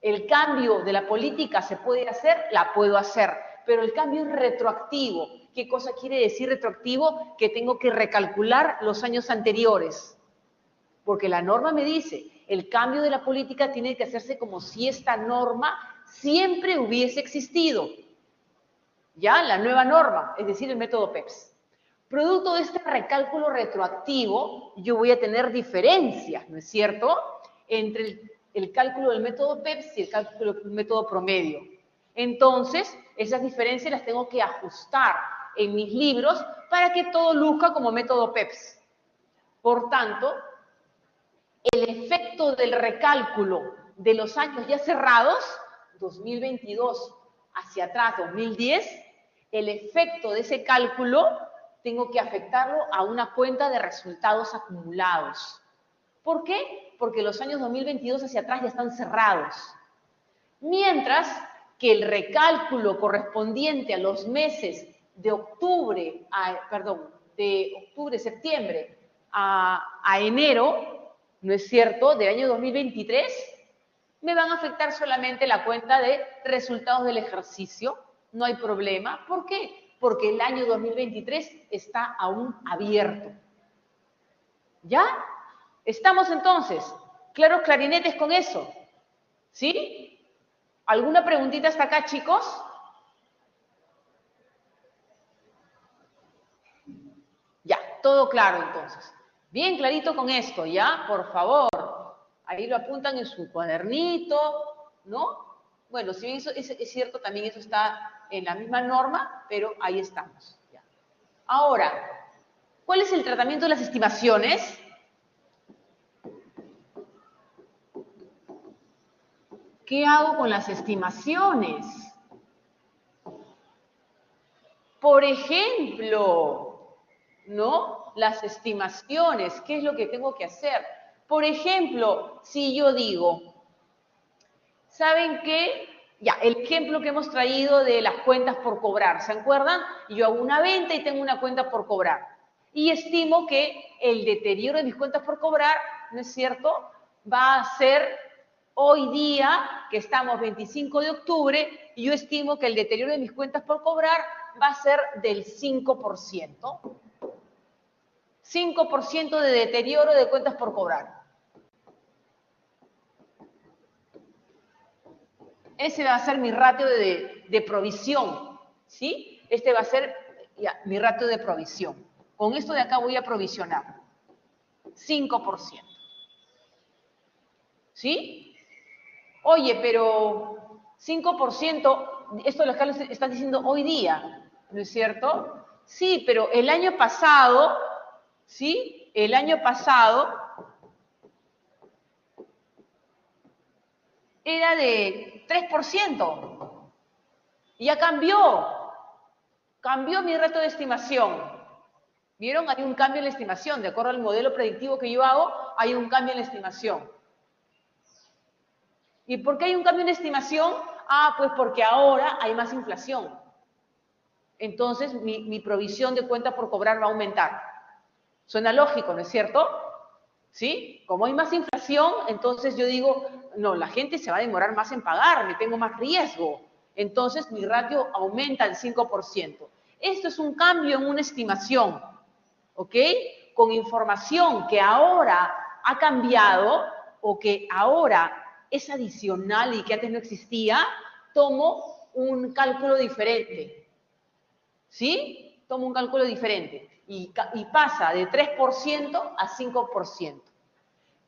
El cambio de la política se puede hacer, la puedo hacer, pero el cambio es retroactivo. ¿Qué cosa quiere decir retroactivo? Que tengo que recalcular los años anteriores. Porque la norma me dice, el cambio de la política tiene que hacerse como si esta norma siempre hubiese existido. ¿Ya? La nueva norma, es decir, el método PEPS. Producto de este recálculo retroactivo, yo voy a tener diferencias, ¿no es cierto?, entre el cálculo del método PEPS y el cálculo del método promedio. Entonces, esas diferencias las tengo que ajustar en mis libros para que todo luzca como método PEPS. Por tanto, el efecto del recálculo de los años ya cerrados, 2022 hacia atrás, 2010, el efecto de ese cálculo tengo que afectarlo a una cuenta de resultados acumulados. ¿Por qué? Porque los años 2022 hacia atrás ya están cerrados. Mientras que el recálculo correspondiente a los meses de septiembre a enero, ¿no es cierto?, del año 2023, me van a afectar solamente la cuenta de resultados del ejercicio. No hay problema. ¿Por qué? Porque el año 2023 está aún abierto. ¿Ya? ¿Estamos entonces? ¿Claros clarinetes con eso? ¿Sí? ¿Alguna preguntita hasta acá, chicos? Ya, todo claro entonces. Bien clarito con esto, ¿ya? Por favor. Ahí lo apuntan en su cuadernito, ¿no? Bueno, si bien eso es cierto, también eso está en la misma norma, pero ahí estamos. ¿Ya? Ahora, ¿cuál es el tratamiento de las estimaciones? ¿Qué hago con las estimaciones? Por ejemplo, ¿no? Las estimaciones, ¿qué es lo que tengo que hacer? Por ejemplo, si yo digo, ¿saben qué? Ya, el ejemplo que hemos traído de las cuentas por cobrar, ¿se acuerdan? Yo hago una venta y tengo una cuenta por cobrar. Y estimo que el deterioro de mis cuentas por cobrar, ¿no es cierto?, va a ser hoy día, que estamos 25 de octubre, y yo estimo que el deterioro de mis cuentas por cobrar va a ser del 5%. 5% de deterioro de cuentas por cobrar. Ese va a ser mi ratio de provisión, ¿sí? Este va a ser ya, mi ratio de provisión. Con esto de acá voy a provisionar 5%. ¿Sí? Oye, pero 5%, esto lo están diciendo hoy día, ¿no es cierto? Sí, pero el año pasado, ¿sí? El año pasado era de 3%. Ya cambió mi reto de estimación. ¿Vieron? Hay un cambio en la estimación. De acuerdo al modelo predictivo que yo hago, hay un cambio en la estimación. ¿Y por qué hay un cambio en la estimación? Ah, pues porque ahora hay más inflación. Entonces, mi provisión de cuenta por cobrar va a aumentar. Suena lógico, ¿no es cierto? ¿Sí? Como hay más inflación, entonces yo digo, no, la gente se va a demorar más en pagarme, tengo más riesgo. Entonces, mi ratio aumenta al 5%. Esto es un cambio en una estimación. ¿Ok? Con información que ahora ha cambiado o que ahora es adicional y que antes no existía, tomo un cálculo diferente. ¿Sí? Tomo un cálculo diferente y pasa de 3% a 5%.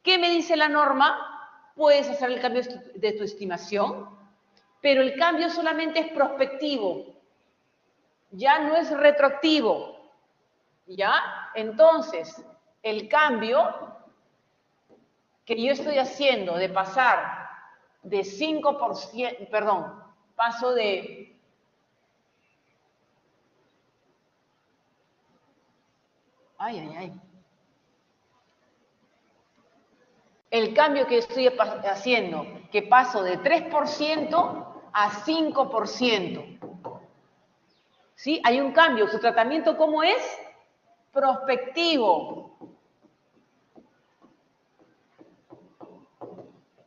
¿Qué me dice la norma? Puedes hacer el cambio de tu estimación, pero el cambio solamente es prospectivo, ya no es retroactivo. ¿Ya? Entonces, el cambio que yo estoy haciendo de pasar de 5%, perdón, paso de... Ay, ay, ay. El cambio que estoy haciendo, que paso de 3% a 5%. ¿Sí? Hay un cambio. ¿Su tratamiento cómo es? Prospectivo.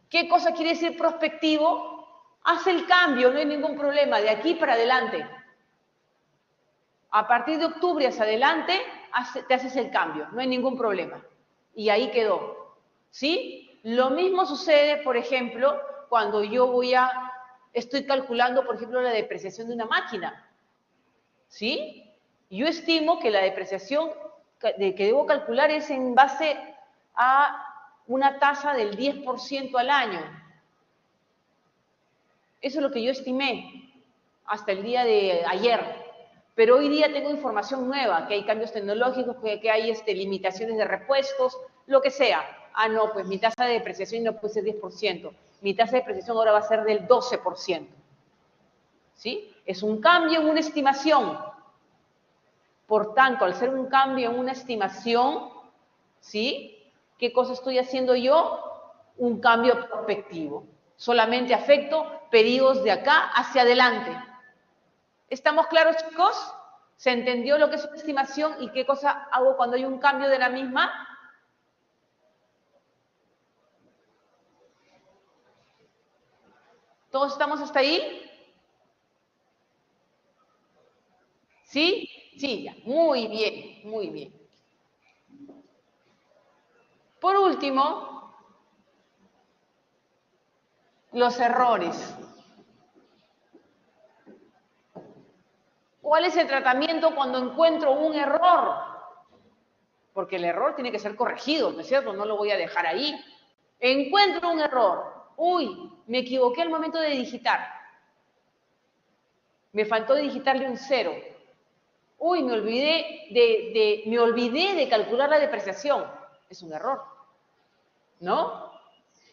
¿Qué cosa quiere decir prospectivo? Hace el cambio, no hay ningún problema, de aquí para adelante. A partir de octubre hacia adelante, te haces el cambio, no hay ningún problema. Y ahí quedó. ¿Sí? Lo mismo sucede, por ejemplo, cuando yo estoy calculando, por ejemplo, la depreciación de una máquina. ¿Sí? Yo estimo que la depreciación que debo calcular es en base a una tasa del 10% al año. Eso es lo que yo estimé hasta el día de ayer. Pero hoy día tengo información nueva, que hay cambios tecnológicos, que hay limitaciones de repuestos, lo que sea. Ah, no, pues mi tasa de depreciación no puede ser 10%. Mi tasa de depreciación ahora va a ser del 12%. ¿Sí? Es un cambio en una estimación. Por tanto, al ser un cambio en una estimación, ¿sí? ¿Qué cosa estoy haciendo yo? Un cambio prospectivo. Solamente afecto periodos de acá hacia adelante. ¿Estamos claros, chicos? ¿Se entendió lo que es una estimación y qué cosa hago cuando hay un cambio de la misma? ¿Todos estamos hasta ahí? ¿Sí? Sí, ya. Muy bien, muy bien. Por último, los errores. ¿Cuál es el tratamiento cuando encuentro un error? Porque el error tiene que ser corregido, ¿no es cierto? No lo voy a dejar ahí. Encuentro un error. Uy, me equivoqué al momento de digitar. Me faltó digitarle un 0. Uy, me olvidé de calcular la depreciación. Es un error, ¿no?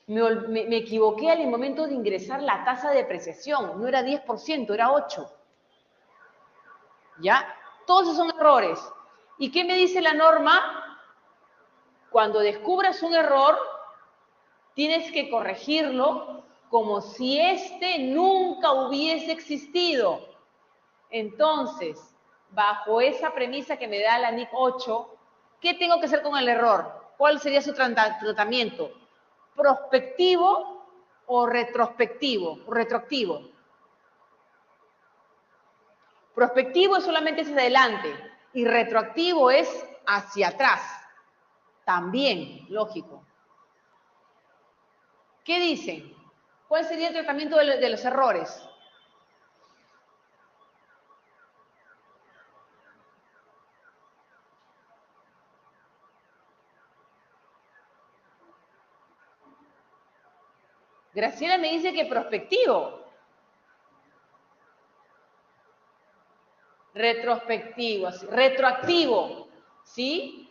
Me equivoqué al momento de ingresar la tasa de depreciación. No era 10%, era 8%. ¿Ya? Todos esos son errores. ¿Y qué me dice la norma? Cuando descubras un error, tienes que corregirlo como si éste nunca hubiese existido. Entonces, bajo esa premisa que me da la NIC 8, ¿qué tengo que hacer con el error? ¿Cuál sería su tratamiento? ¿Prospectivo o retrospectivo? Retroactivo. Prospectivo es solamente hacia adelante y retroactivo es hacia atrás. También, lógico. ¿Qué dicen? ¿Cuál sería el tratamiento de los errores? Graciela me dice que prospectivo. Retrospectivo, retroactivo, ¿sí?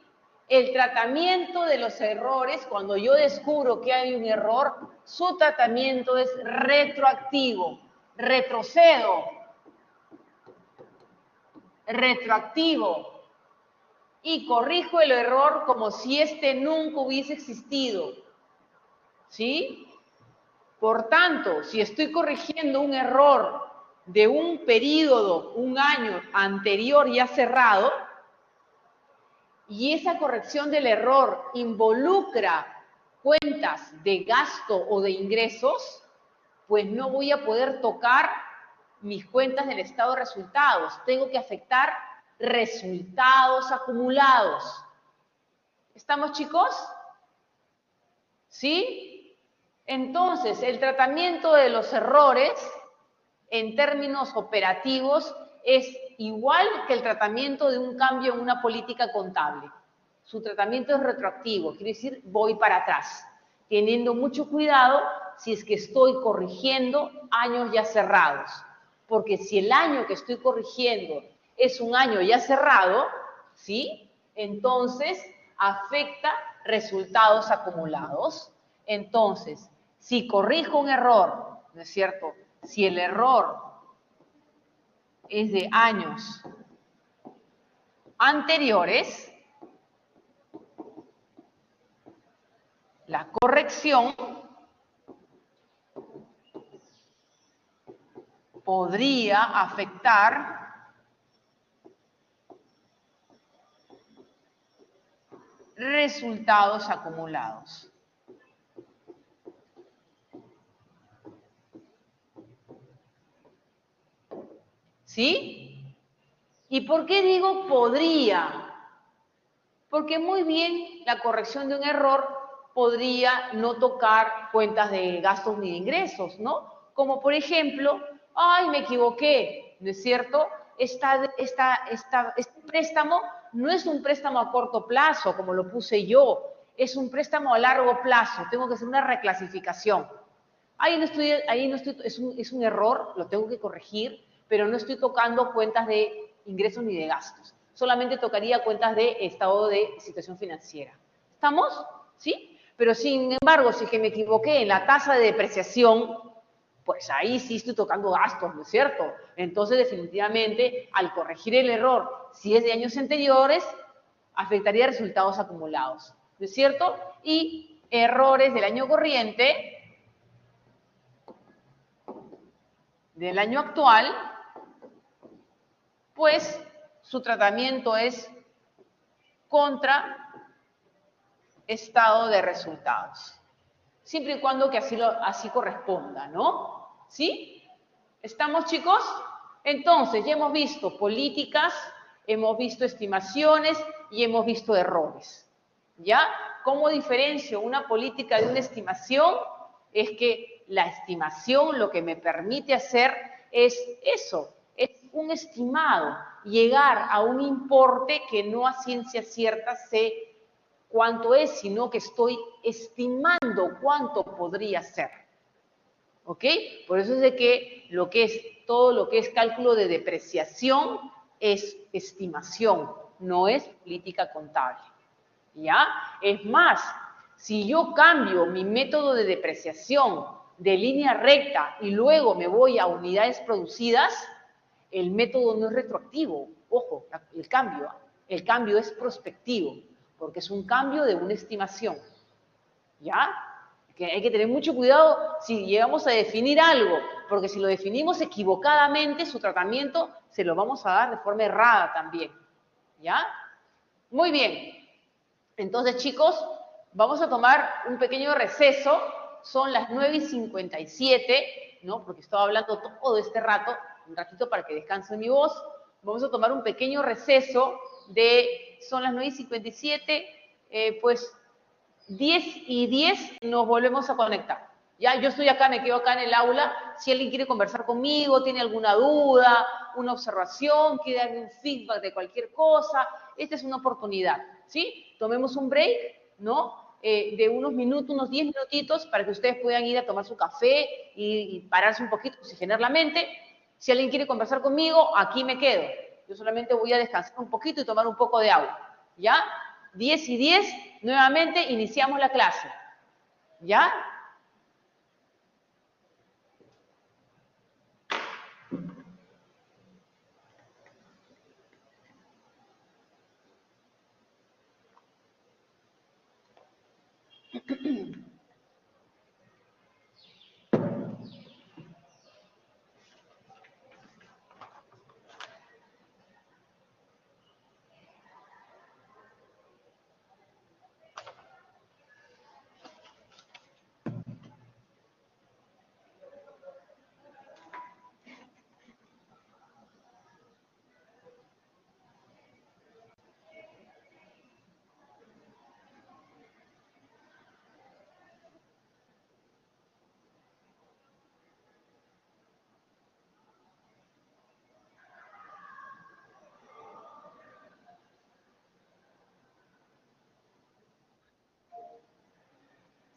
El tratamiento de los errores, cuando yo descubro que hay un error, su tratamiento es retroactivo. Retrocedo. Retroactivo. Y corrijo el error como si éste nunca hubiese existido. ¿Sí? Por tanto, si estoy corrigiendo un error de un periodo, un año anterior ya cerrado, y esa corrección del error involucra cuentas de gasto o de ingresos, pues no voy a poder tocar mis cuentas del estado de resultados. Tengo que afectar resultados acumulados. ¿Estamos, chicos? ¿Sí? Entonces, el tratamiento de los errores en términos operativos es igual que el tratamiento de un cambio en una política contable. Su tratamiento es retroactivo, quiere decir voy para atrás, teniendo mucho cuidado si es que estoy corrigiendo años ya cerrados. Porque si el año que estoy corrigiendo es un año ya cerrado, ¿sí? Entonces afecta resultados acumulados. Entonces, si corrijo un error, ¿no es cierto? Si el error es de años anteriores, la corrección podría afectar resultados acumulados. ¿Sí? ¿Y por qué digo podría? Porque muy bien la corrección de un error podría no tocar cuentas de gastos ni de ingresos, ¿no? Como por ejemplo, ay, me equivoqué, ¿no es cierto? Este préstamo no es un préstamo a corto plazo, como lo puse yo, es un préstamo a largo plazo, tengo que hacer una reclasificación. Es un error, lo tengo que corregir, pero no estoy tocando cuentas de ingresos ni de gastos. Solamente tocaría cuentas de estado de situación financiera. ¿Estamos? ¿Sí? Pero sin embargo, si es que me equivoqué en la tasa de depreciación, pues ahí sí estoy tocando gastos, ¿no es cierto? Entonces, definitivamente, al corregir el error, si es de años anteriores, afectaría resultados acumulados, ¿no es cierto? Y errores del año corriente, del año actual, pues su tratamiento es contra estado de resultados. Siempre y cuando que así corresponda, ¿no? ¿Sí? ¿Estamos, chicos? Entonces, ya hemos visto políticas, hemos visto estimaciones y hemos visto errores. ¿Ya? ¿Cómo diferencio una política de una estimación? Es que la estimación lo que me permite hacer es eso, es un estimado, llegar a un importe que no a ciencia cierta sé cuánto es, sino que estoy estimando cuánto podría ser. ¿Ok? Por eso es de que todo lo que es cálculo de depreciación es estimación, no es política contable. ¿Ya? Es más, si yo cambio mi método de depreciación de línea recta y luego me voy a unidades producidas, el método no es retroactivo. Ojo, el cambio es prospectivo, porque es un cambio de una estimación. ¿Ya? Que hay que tener mucho cuidado si llegamos a definir algo, porque si lo definimos equivocadamente, su tratamiento se lo vamos a dar de forma errada también. ¿Ya? Muy bien. Entonces, chicos, vamos a tomar un pequeño receso. Son las 9:57, ¿no? Porque estaba hablando todo este rato, un ratito para que descanse mi voz. Vamos a tomar un pequeño receso son las 9:57, pues 10:10 nos volvemos a conectar. Ya, yo estoy acá, me quedo acá en el aula. Si alguien quiere conversar conmigo, tiene alguna duda, una observación, quiere darme un feedback de cualquier cosa, esta es una oportunidad, ¿sí? Tomemos un break, ¿no? De unos minutos, unos 10 minutitos, para que ustedes puedan ir a tomar su café y pararse un poquito, oxigenar la mente. Si alguien quiere conversar conmigo, aquí me quedo. Yo solamente voy a descansar un poquito y tomar un poco de agua, ¿ya? 10:10, nuevamente iniciamos la clase. ¿Ya?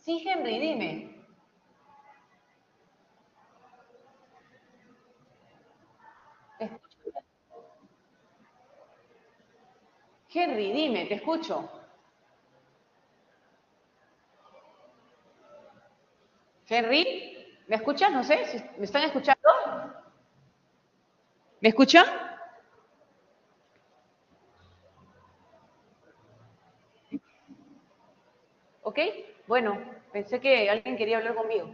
Sí, Henry, dime. Henry, dime, te escucho. Henry, ¿me escuchas? No sé, si ¿me están escuchando? ¿Me escuchan? ¿Ok? Bueno, pensé que alguien quería hablar conmigo.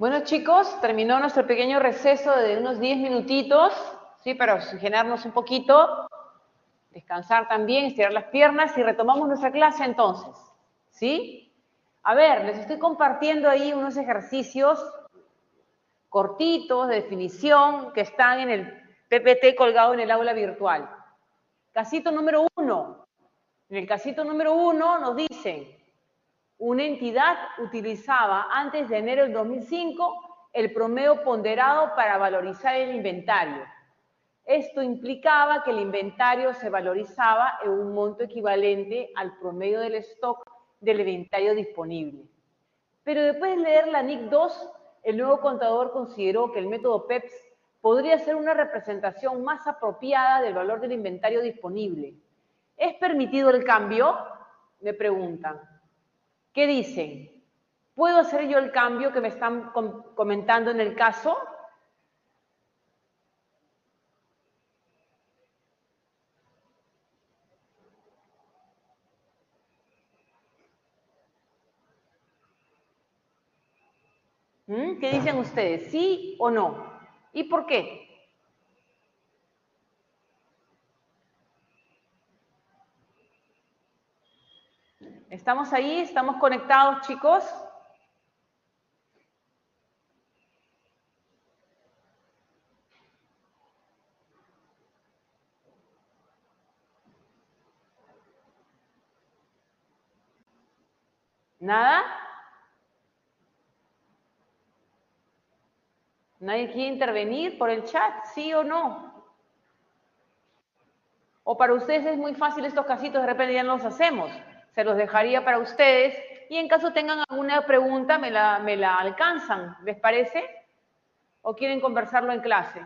Bueno, chicos, terminó nuestro pequeño receso de unos 10 minutitos, ¿sí? Para oxigenarnos un poquito, descansar también, estirar las piernas y retomamos nuestra clase entonces, ¿sí? A ver, les estoy compartiendo ahí unos ejercicios cortitos de definición que están en el PPT colgado en el aula virtual. Casito número 1. En el casito número 1 nos dicen, una entidad utilizaba antes de enero del 2005 el promedio ponderado para valorizar el inventario. Esto implicaba que el inventario se valorizaba en un monto equivalente al promedio del stock del inventario disponible. Pero después de leer la NIC 2, el nuevo contador consideró que el método PEPS podría ser una representación más apropiada del valor del inventario disponible. ¿Es permitido el cambio? Me preguntan. ¿Qué dicen? ¿Puedo hacer yo el cambio que me están comentando en el caso? ¿Qué dicen ustedes? ¿Sí o no? ¿Y por qué? ¿Estamos ahí? ¿Estamos conectados, chicos? ¿Nada? ¿Nadie quiere intervenir por el chat? ¿Sí o no? ¿O para ustedes es muy fácil estos casitos, de repente ya no los hacemos? Se los dejaría para ustedes y en caso tengan alguna pregunta me la alcanzan, ¿les parece? ¿O quieren conversarlo en clase?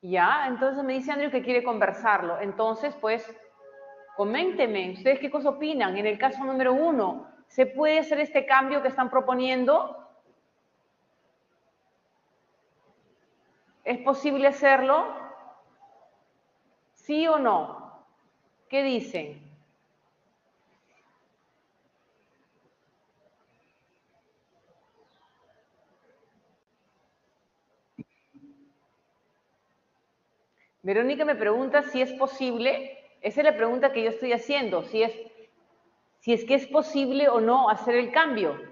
Ya, entonces me dice Andrew que quiere conversarlo. Entonces, pues, coméntenme, ¿ustedes qué cosa opinan? En el caso número 1, ¿se puede hacer este cambio que están proponiendo? ¿Es posible hacerlo? ¿Sí o no? ¿Qué dicen? Verónica me pregunta si es posible. Esa es la pregunta que yo estoy haciendo, si es que es posible o no hacer el cambio.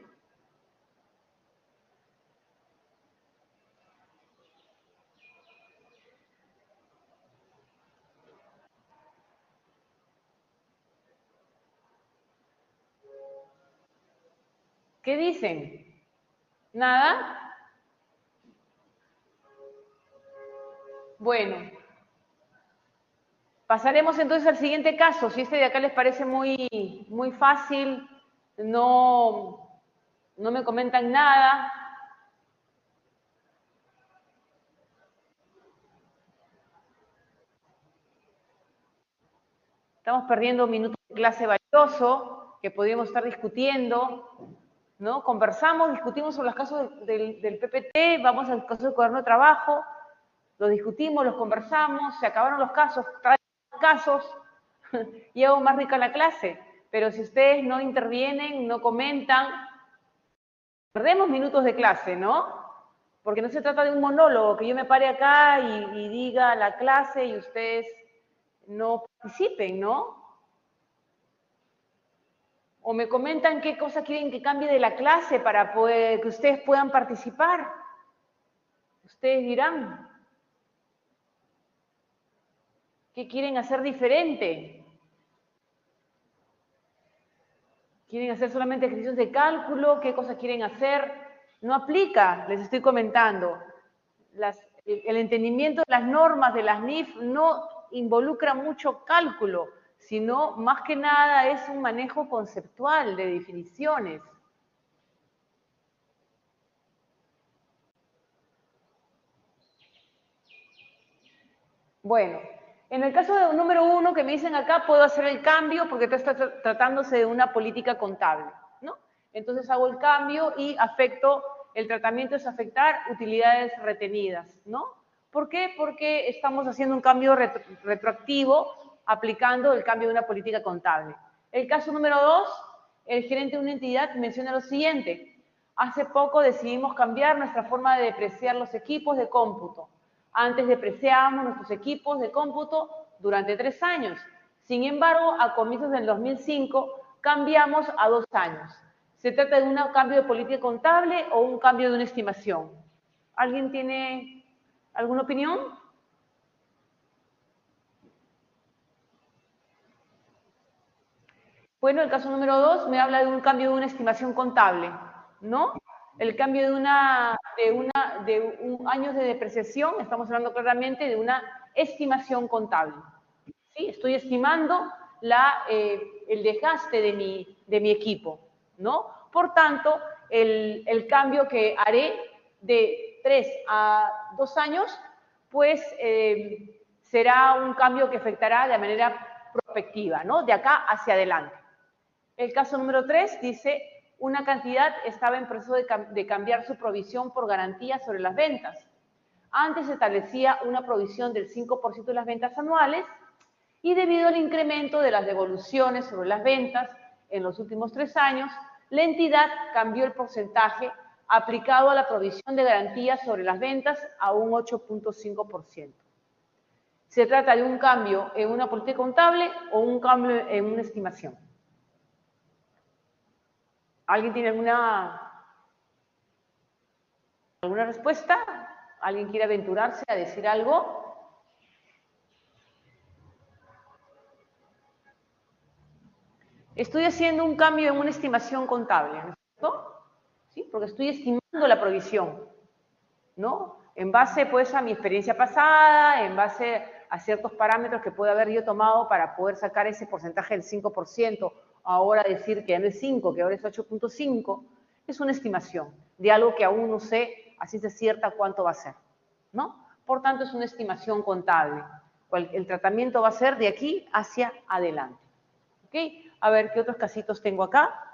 ¿Qué dicen? ¿Nada? Bueno, pasaremos entonces al siguiente caso. Si este de acá les parece muy fácil, no me comentan nada. Estamos perdiendo minutos de clase valioso que podríamos estar discutiendo, ¿no? Conversamos, discutimos sobre los casos del PPT, vamos al caso del cuaderno de trabajo, los discutimos, los conversamos, se acabaron los casos, traen casos y hago más rica la clase. Pero si ustedes no intervienen, no comentan, perdemos minutos de clase, ¿no? Porque no se trata de un monólogo, que yo me pare acá y diga la clase y ustedes no participen, ¿no? O me comentan qué cosa quieren que cambie de la clase para que ustedes puedan participar. Ustedes dirán, ¿qué quieren hacer diferente? ¿Quieren hacer solamente ejercicios de cálculo? ¿Qué cosas quieren hacer? No aplica, les estoy comentando. El entendimiento de las normas de las NIF no involucra mucho cálculo, sino más que nada es un manejo conceptual de definiciones. Bueno, en el caso de número 1 que me dicen acá, puedo hacer el cambio porque está tratándose de una política contable, ¿no? Entonces hago el cambio y el tratamiento es afectar utilidades retenidas, ¿no? ¿Por qué? Porque estamos haciendo un cambio retroactivo aplicando el cambio de una política contable. El caso número 2, el gerente de una entidad menciona lo siguiente. Hace poco decidimos cambiar nuestra forma de depreciar los equipos de cómputo. Antes depreciábamos nuestros equipos de cómputo durante 3 años. Sin embargo, a comienzos del 2005 cambiamos a 2 años. ¿Se trata de un cambio de política contable o un cambio de una estimación? ¿Alguien tiene alguna opinión? Bueno, el caso número 2 me habla de un cambio de una estimación contable, ¿no? El cambio de años de depreciación, estamos hablando claramente de una estimación contable. ¿Sí? Estoy estimando el desgaste de mi equipo, ¿no? Por tanto, el cambio que haré de 3 a 2 años, pues será un cambio que afectará de manera prospectiva, ¿no? De acá hacia adelante. El caso número 3 dice, una cantidad estaba en proceso de cambiar su provisión por garantía sobre las ventas. Antes se establecía una provisión del 5% de las ventas anuales y debido al incremento de las devoluciones sobre las ventas en los últimos 3 años, la entidad cambió el porcentaje aplicado a la provisión de garantía sobre las ventas a un 8.5%. ¿Se trata de un cambio en una política contable o un cambio en una estimación? ¿Alguien tiene alguna respuesta? ¿Alguien quiere aventurarse a decir algo? Estoy haciendo un cambio en una estimación contable, ¿no es cierto? ¿Sí? Porque estoy estimando la provisión, ¿no? En base, pues, a mi experiencia pasada, en base a ciertos parámetros que puedo haber yo tomado para poder sacar ese porcentaje del 5%, ahora decir que ya no es 5, que ahora es 8.5, es una estimación de algo que aún no sé a ciencia cierta cuánto va a ser, ¿no? Por tanto, es una estimación contable. El tratamiento va a ser de aquí hacia adelante. ¿Ok? A ver, ¿qué otros casitos tengo acá?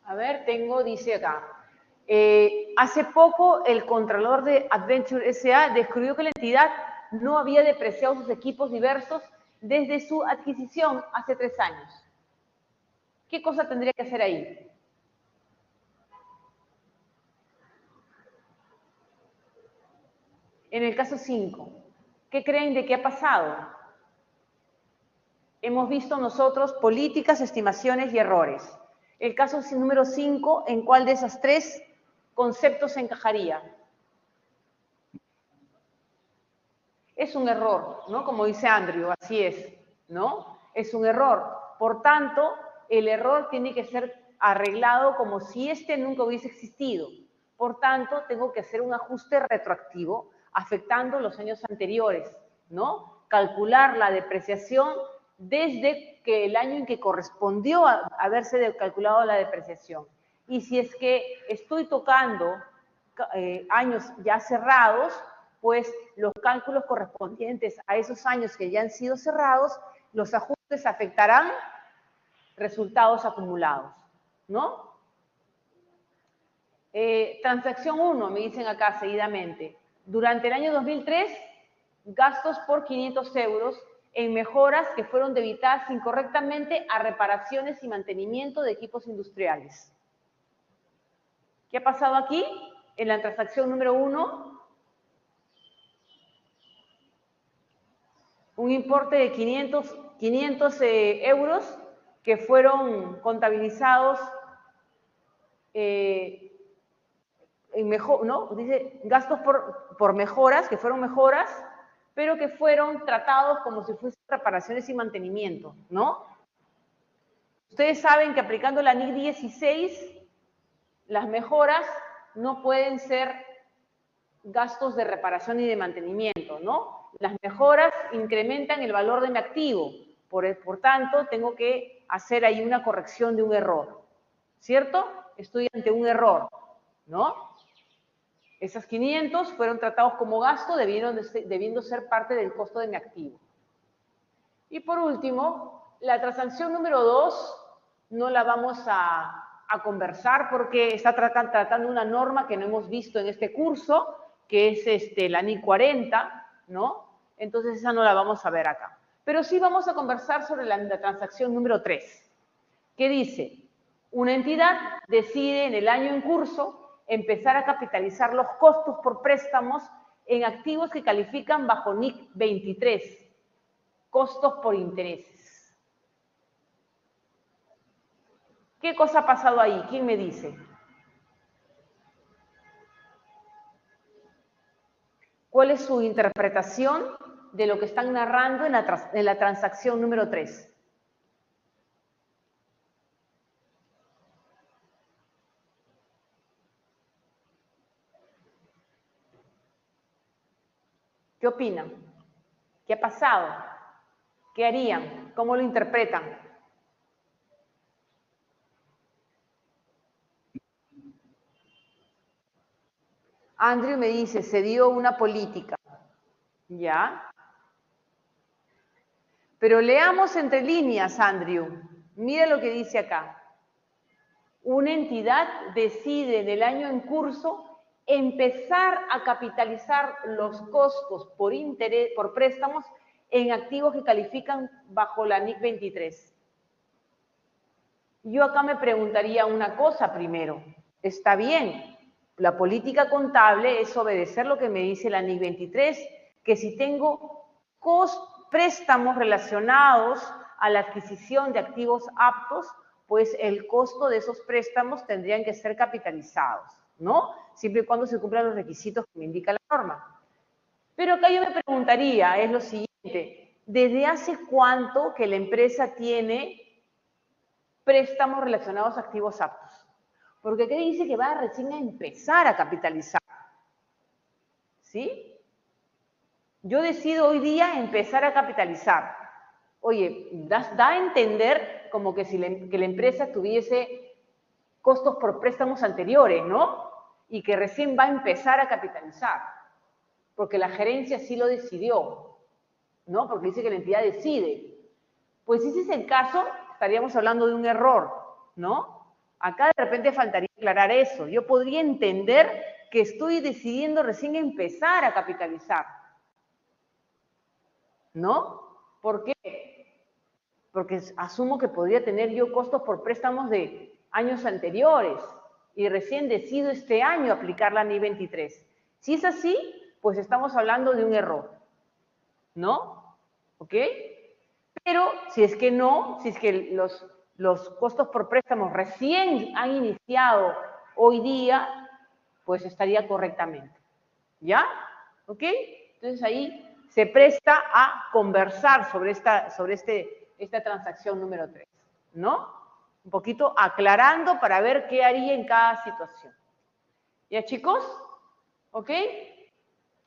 A ver, dice acá, hace poco el contralor de Adventure S.A. descubrió que la entidad no había depreciado sus equipos diversos desde su adquisición hace 3 años. ¿Qué cosa tendría que hacer ahí? En el caso 5, ¿qué creen de qué ha pasado? Hemos visto nosotros políticas, estimaciones y errores. El caso número 5, ¿en cuál de esos 3 conceptos se encajaría? Es un error, ¿no? Como dice Andrew, así es, ¿no? Es un error. Por tanto, el error tiene que ser arreglado como si este nunca hubiese existido. Por tanto, tengo que hacer un ajuste retroactivo afectando los años anteriores, ¿no? Calcular la depreciación desde que el año en que correspondió a haberse calculado la depreciación. Y si es que estoy tocando años ya cerrados, pues los cálculos correspondientes a esos años que ya han sido cerrados, los ajustes afectarán resultados acumulados, ¿no? Transacción 1, me dicen acá seguidamente. Durante el año 2003, gastos por 500 euros en mejoras que fueron debitadas incorrectamente a reparaciones y mantenimiento de equipos industriales. ¿Qué ha pasado aquí? En la transacción número 1, un importe de 500 euros que fueron contabilizados ¿no? Dice gastos por mejoras, que fueron mejoras, pero que fueron tratados como si fuesen reparaciones y mantenimiento, ¿no? Ustedes saben que aplicando la NIC 16, las mejoras no pueden ser gastos de reparación y de mantenimiento, ¿no? Las mejoras incrementan el valor de mi activo, por tanto, tengo que hacer ahí una corrección de un error, ¿cierto? Estoy ante un error, ¿no? Esas 500 fueron tratados como gasto, debiendo ser parte del costo de mi activo. Y por último, la transacción número 2 no la vamos a conversar porque está tratando una norma que no hemos visto en este curso, que es la NIC 40, ¿no? Entonces esa no la vamos a ver acá. Pero sí vamos a conversar sobre la transacción número 3, que dice, una entidad decide en el año en curso empezar a capitalizar los costos por préstamos en activos que califican bajo NIC 23, costos por intereses. ¿Qué cosa ha pasado ahí? ¿Quién me dice? ¿Cuál es su interpretación de lo que están narrando en la transacción número 3? ¿Qué opinan? ¿Qué ha pasado? ¿Qué harían? ¿Cómo lo interpretan? Andrew me dice, se dio una política. ¿Ya? Pero leamos entre líneas, Andrew. Mira lo que dice acá. Una entidad decide en el año en curso empezar a capitalizar los costos por préstamos en activos que califican bajo la NIC 23. Yo acá me preguntaría una cosa primero. Está bien, la política contable es obedecer lo que me dice la NIC 23, que si tengo préstamos relacionados a la adquisición de activos aptos, pues el costo de esos préstamos tendrían que ser capitalizados, ¿no? Siempre y cuando se cumplan los requisitos que me indica la norma. Pero acá yo me preguntaría, es lo siguiente, ¿desde hace cuánto que la empresa tiene préstamos relacionados a activos aptos? Porque aquí dice que va recién a empezar a capitalizar, ¿sí? Yo decido hoy día empezar a capitalizar. Oye, da a entender como que que la empresa tuviese costos por préstamos anteriores, ¿no? Y que recién va a empezar a capitalizar, porque la gerencia sí lo decidió, ¿no? Porque dice que la entidad decide. Pues si ese es el caso, estaríamos hablando de un error, ¿no? Acá de repente faltaría aclarar eso. Yo podría entender que estoy decidiendo recién empezar a capitalizar, ¿no? ¿Por qué? Porque asumo que podría tener yo costos por préstamos de años anteriores y recién decido este año aplicar la NIC 23. Si es así, pues estamos hablando de un error, ¿no? ¿Ok? Pero si es que no, si es que los costos por préstamos recién han iniciado hoy día, pues estaría correctamente. ¿Ya? ¿Ok? Entonces ahí se presta a conversar sobre esta transacción número 3, ¿no? Un poquito aclarando para ver qué haría en cada situación. ¿Ya, chicos? ¿Ok?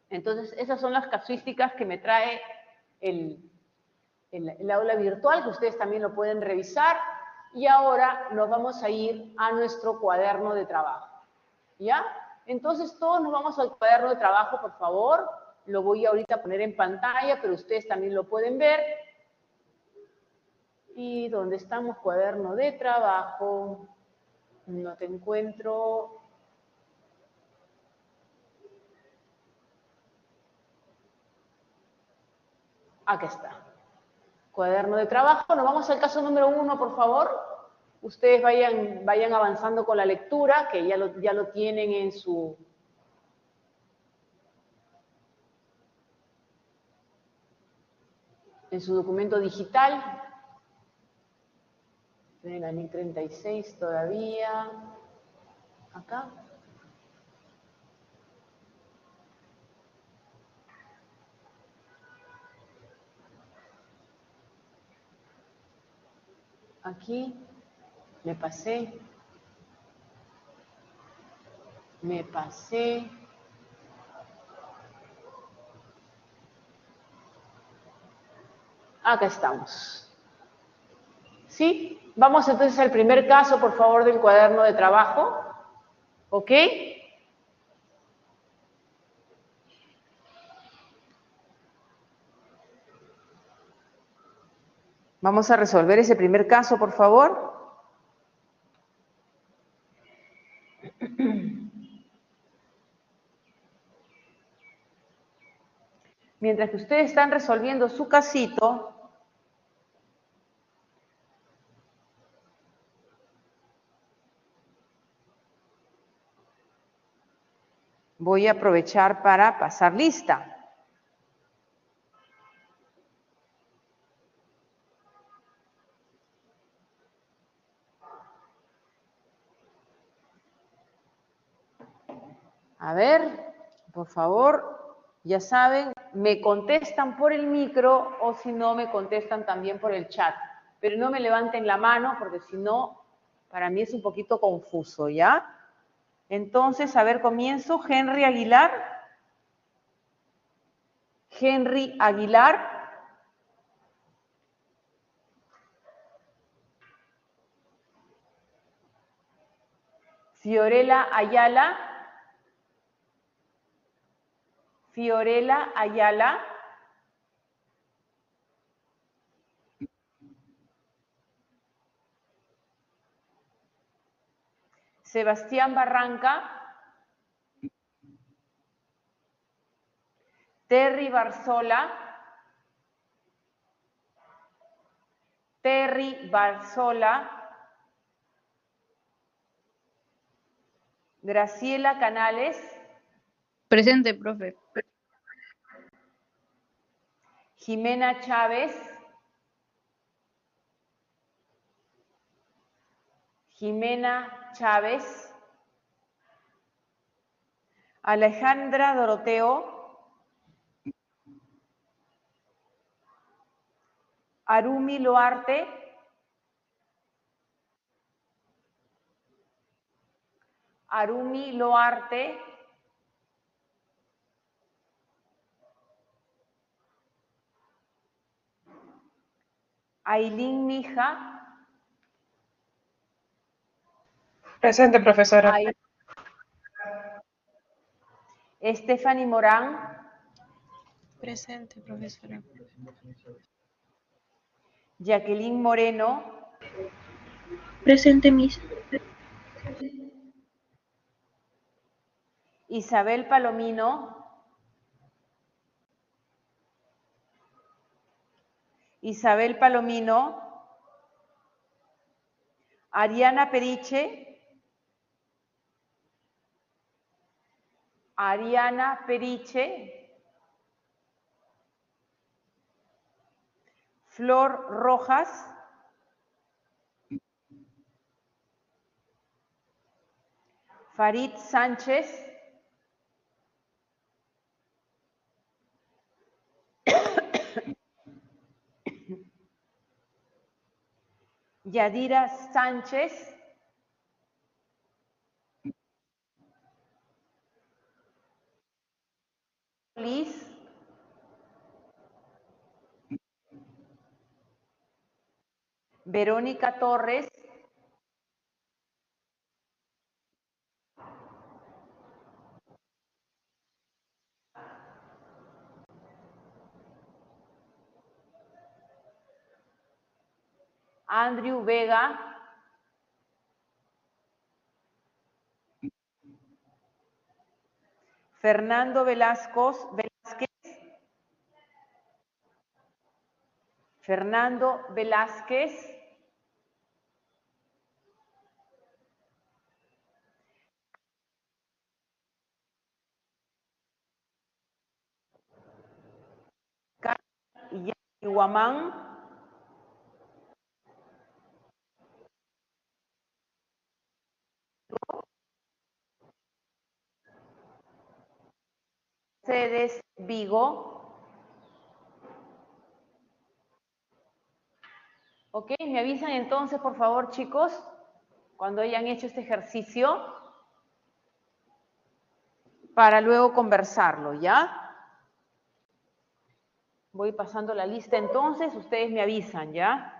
Entonces, esas son las casuísticas que me trae el aula virtual, que ustedes también lo pueden revisar. Y ahora nos vamos a ir a nuestro cuaderno de trabajo. ¿Ya? Entonces, todos nos vamos al cuaderno de trabajo, por favor. Lo voy ahorita a poner en pantalla, pero ustedes también lo pueden ver. ¿Y dónde estamos? Cuaderno de trabajo. No te encuentro. Aquí está. Cuaderno de trabajo. Nos vamos al caso número 1, por favor. Ustedes vayan avanzando con la lectura, que ya lo tienen en su documento digital. Tienen la NIC 36 todavía. Acá. Aquí. Me pasé. Acá estamos. ¿Sí? Vamos entonces al primer caso, por favor, del cuaderno de trabajo. ¿Ok? Vamos a resolver ese primer caso, por favor. Mientras que ustedes están resolviendo su casito, voy a aprovechar para pasar lista. A ver, por favor, ya saben, me contestan por el micro o si no, me contestan también por el chat. Pero no me levanten la mano porque si no, para mí es un poquito confuso, ¿ya? Entonces, a ver, comienzo. Henry Aguilar. Henry Aguilar. Fiorella Ayala. Fiorella Ayala. Sebastián Barranca. Terry Barzola. Terry Barzola. Graciela Canales. Presente, profe. Jimena Chávez. Jimena Chávez. Alejandra Doroteo. Arumi Loarte. Arumi Loarte. Ailín Mija. Presente, profesora. Stephanie Morán. Presente, profesora. Jacqueline Moreno. Presente, Miss. Isabel Palomino. Isabel Palomino. Ariana Periche. Ariana Periche. Flor Rojas. Farid Sánchez. Yadira Sánchez. Liz. Verónica Torres. Andrew Vega. Fernando Velázquez. Fernando Velázquez. Guamán. Mercedes Vigo. Ok, me avisan entonces, por favor, chicos, cuando hayan hecho este ejercicio, para luego conversarlo, ¿ya? Voy pasando la lista entonces, ustedes me avisan, ¿ya?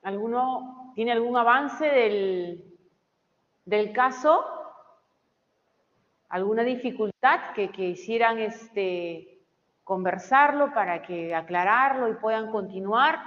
¿Alguno tiene algún avance del caso? ¿Alguna dificultad que quisieran conversarlo para que aclararlo y puedan continuar?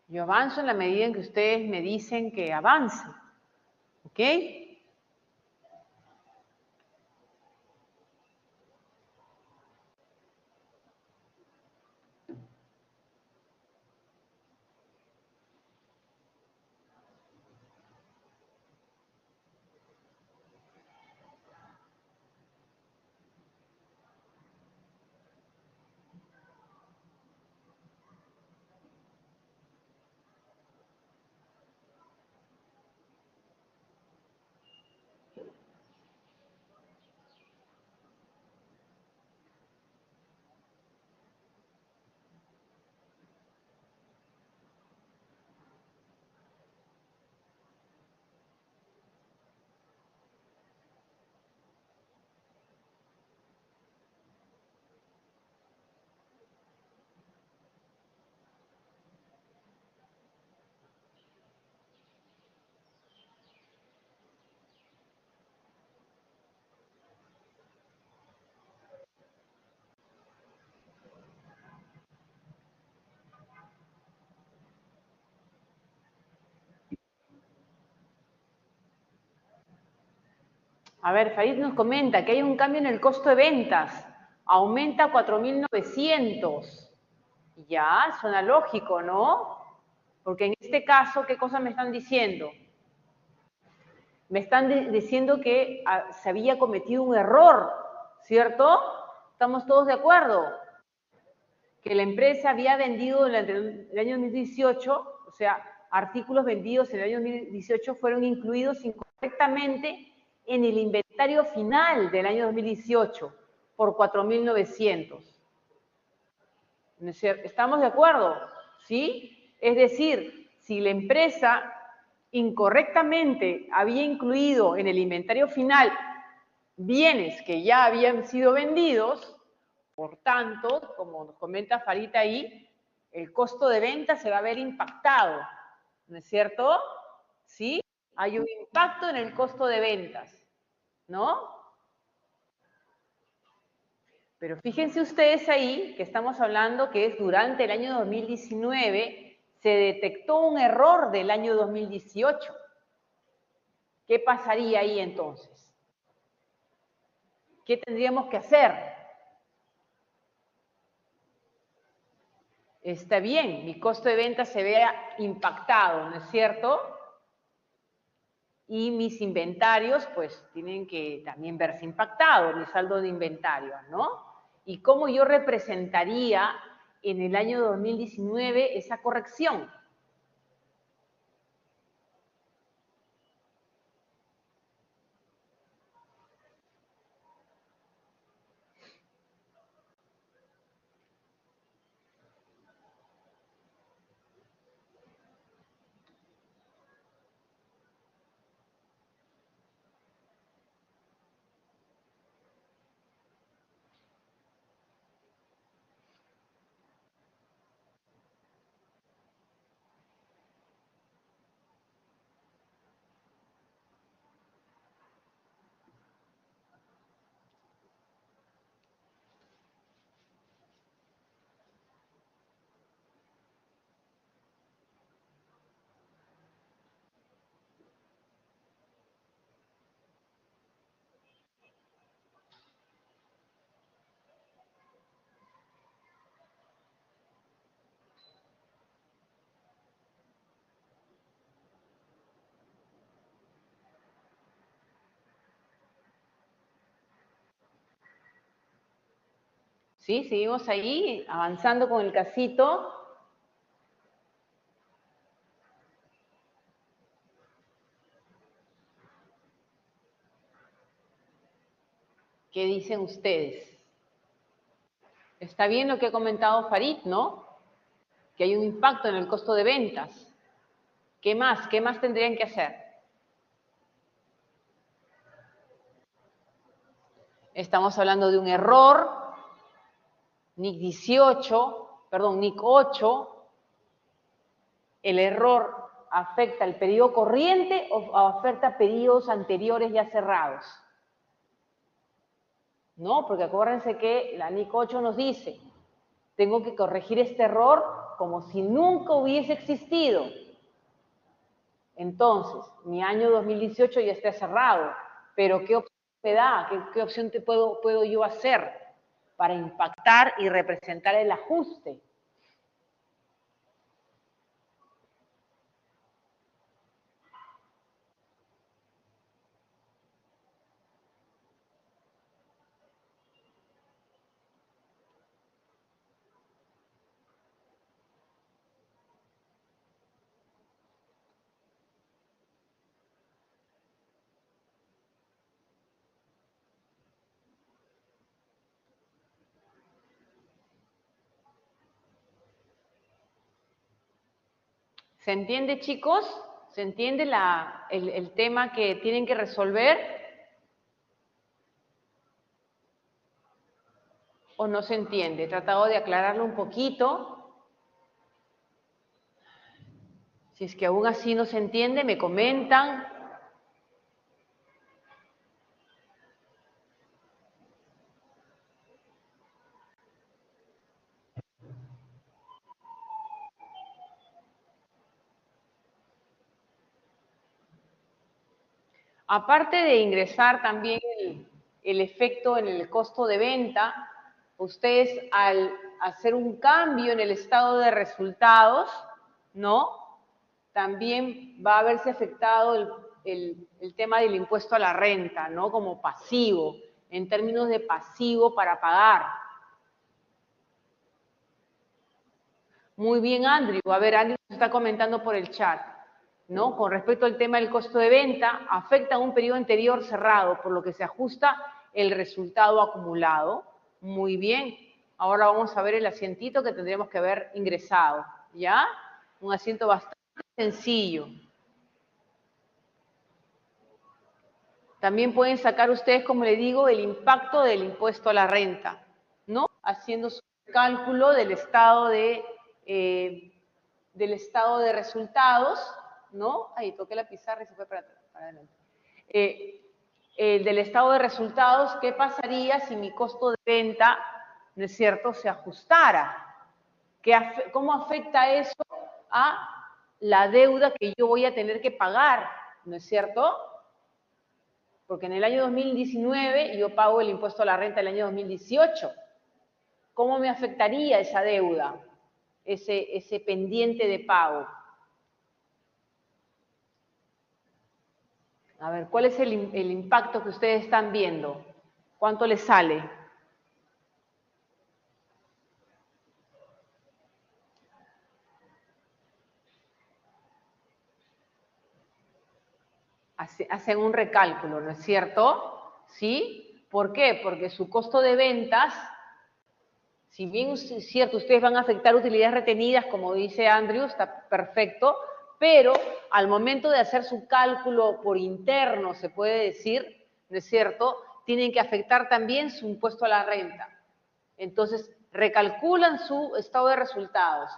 Yo avanzo en la medida en que ustedes me dicen que avance, ¿ok? A ver, Farid nos comenta que hay un cambio en el costo de ventas. Aumenta a 4.900. Ya, suena lógico, ¿no? Porque en este caso, ¿qué cosa me están diciendo? Me están diciendo que se había cometido un error, ¿cierto? ¿Estamos todos de acuerdo? Que la empresa había vendido durante el año 2018, o sea, artículos vendidos en el año 2018 fueron incluidos incorrectamente en el inventario final del año 2018 por 4.900. ¿Estamos de acuerdo? ¿Sí? Es decir, si la empresa incorrectamente había incluido en el inventario final bienes que ya habían sido vendidos, por tanto, como nos comenta Farita ahí, el costo de venta se va a ver impactado, ¿no es cierto? ¿Sí? Hay un impacto en el costo de ventas, ¿no? Pero fíjense ustedes ahí que estamos hablando que es durante el año 2019 se detectó un error del año 2018. ¿Qué pasaría ahí entonces? ¿Qué tendríamos que hacer? Está bien, mi costo de venta se vea impactado, ¿no es cierto? Y mis inventarios, pues, tienen que también verse impactados, mi saldo de inventario, ¿no? ¿Y cómo yo representaría en el año 2019 esa corrección? ¿Sí? Seguimos ahí avanzando con el casito. ¿Qué dicen ustedes? Está bien lo que ha comentado Farid, ¿no? Que hay un impacto en el costo de ventas. ¿Qué más? ¿Qué más tendrían que hacer? Estamos hablando de un error, NIC 18, perdón, NIC 8. ¿El error afecta el periodo corriente o afecta periodos anteriores ya cerrados? No, porque acuérdense que la NIC 8 nos dice, tengo que corregir este error como si nunca hubiese existido. Entonces, mi año 2018 ya está cerrado, pero ¿qué opción me da? ¿Qué opción puedo yo hacer para impactar y representar el ajuste? ¿Se entiende, chicos? ¿Se entiende el tema que tienen que resolver? ¿O no se entiende? He tratado de aclararlo un poquito. Si es que aún así no se entiende, me comentan. Aparte de ingresar también el efecto en el costo de venta, ustedes al hacer un cambio en el estado de resultados, ¿no? También va a verse afectado el tema del impuesto a la renta, ¿no? Como pasivo, en términos de pasivo para pagar. Muy bien, Andrew. A ver, Andrew está comentando por el chat, ¿no? Con respecto al tema del costo de venta, afecta a un periodo anterior cerrado, por lo que se ajusta el resultado acumulado. Muy bien. Ahora vamos a ver el asientito que tendríamos que haber ingresado, ¿ya? Un asiento bastante sencillo. También pueden sacar ustedes, como le digo, el impacto del impuesto a la renta, ¿no? Haciendo su cálculo del estado de resultados, ¿no? Ahí toqué la pizarra y se fue para adelante. Del estado de resultados, ¿qué pasaría si mi costo de venta, ¿no es cierto?, se ajustara? ¿Cómo afecta eso a la deuda que yo voy a tener que pagar, ¿no es cierto? Porque en el año 2019 yo pago el impuesto a la renta del año 2018. ¿Cómo me afectaría esa deuda, ese pendiente de pago? A ver, ¿cuál es el impacto que ustedes están viendo? ¿Cuánto les sale? Hacen un recálculo, ¿no es cierto? ¿Sí? ¿Por qué? Porque su costo de ventas, si bien es cierto, ustedes van a afectar utilidades retenidas, como dice Andrew, está perfecto, pero al momento de hacer su cálculo por interno, se puede decir, ¿no es cierto?, tienen que afectar también su impuesto a la renta. Entonces, recalculan su estado de resultados.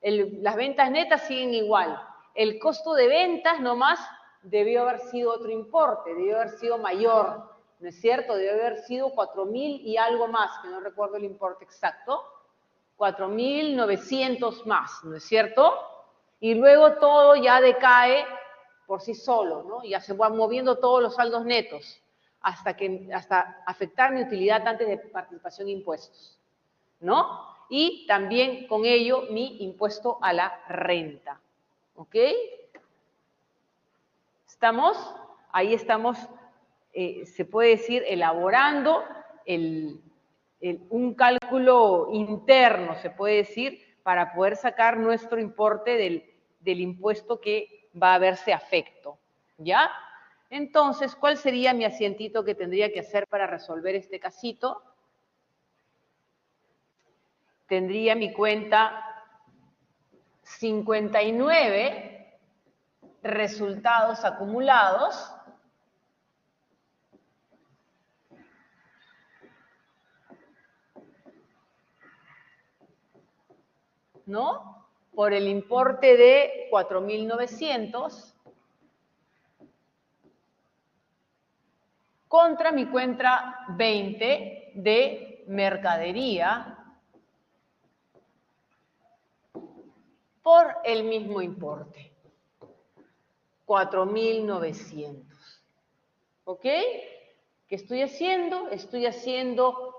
Las ventas netas siguen igual. El costo de ventas nomás debió haber sido otro importe, debió haber sido mayor, ¿no es cierto? Debió haber sido 4.000 y algo más, que no recuerdo el importe exacto, 4.900 más, ¿no es cierto? Y luego todo ya decae por sí solo, ¿no? Ya se van moviendo todos los saldos netos hasta afectar mi utilidad antes de participación en impuestos, ¿no? Y también con ello mi impuesto a la renta, ¿ok? ¿Estamos? Ahí estamos, se puede decir, elaborando un cálculo interno, se puede decir, para poder sacar nuestro importe del impuesto que va a verse afecto, ¿ya? Entonces, ¿cuál sería mi asientito que tendría que hacer para resolver este casito? Tendría mi cuenta 59, resultados acumulados, ¿no? Por el importe de 4.900 contra mi cuenta 20 de mercadería por el mismo importe, 4.900. ¿Ok? ¿Qué estoy haciendo? Estoy haciendo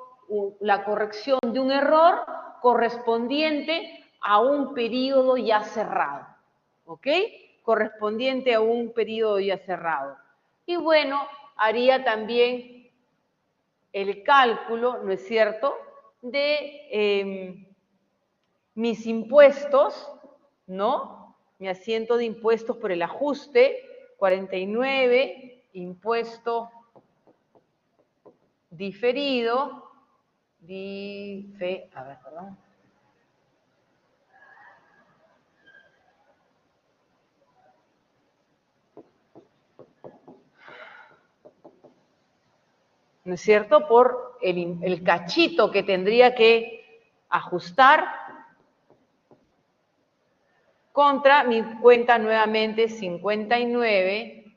la corrección de un error correspondiente a un periodo ya cerrado. ¿Ok? Correspondiente a un periodo ya cerrado. Y bueno, haría también el cálculo, ¿no es cierto?, de mis impuestos, ¿no? Mi asiento de impuestos por el ajuste, 49, impuesto diferido, perdón. ¿No es cierto? Por el cachito que tendría que ajustar contra mi cuenta nuevamente 59,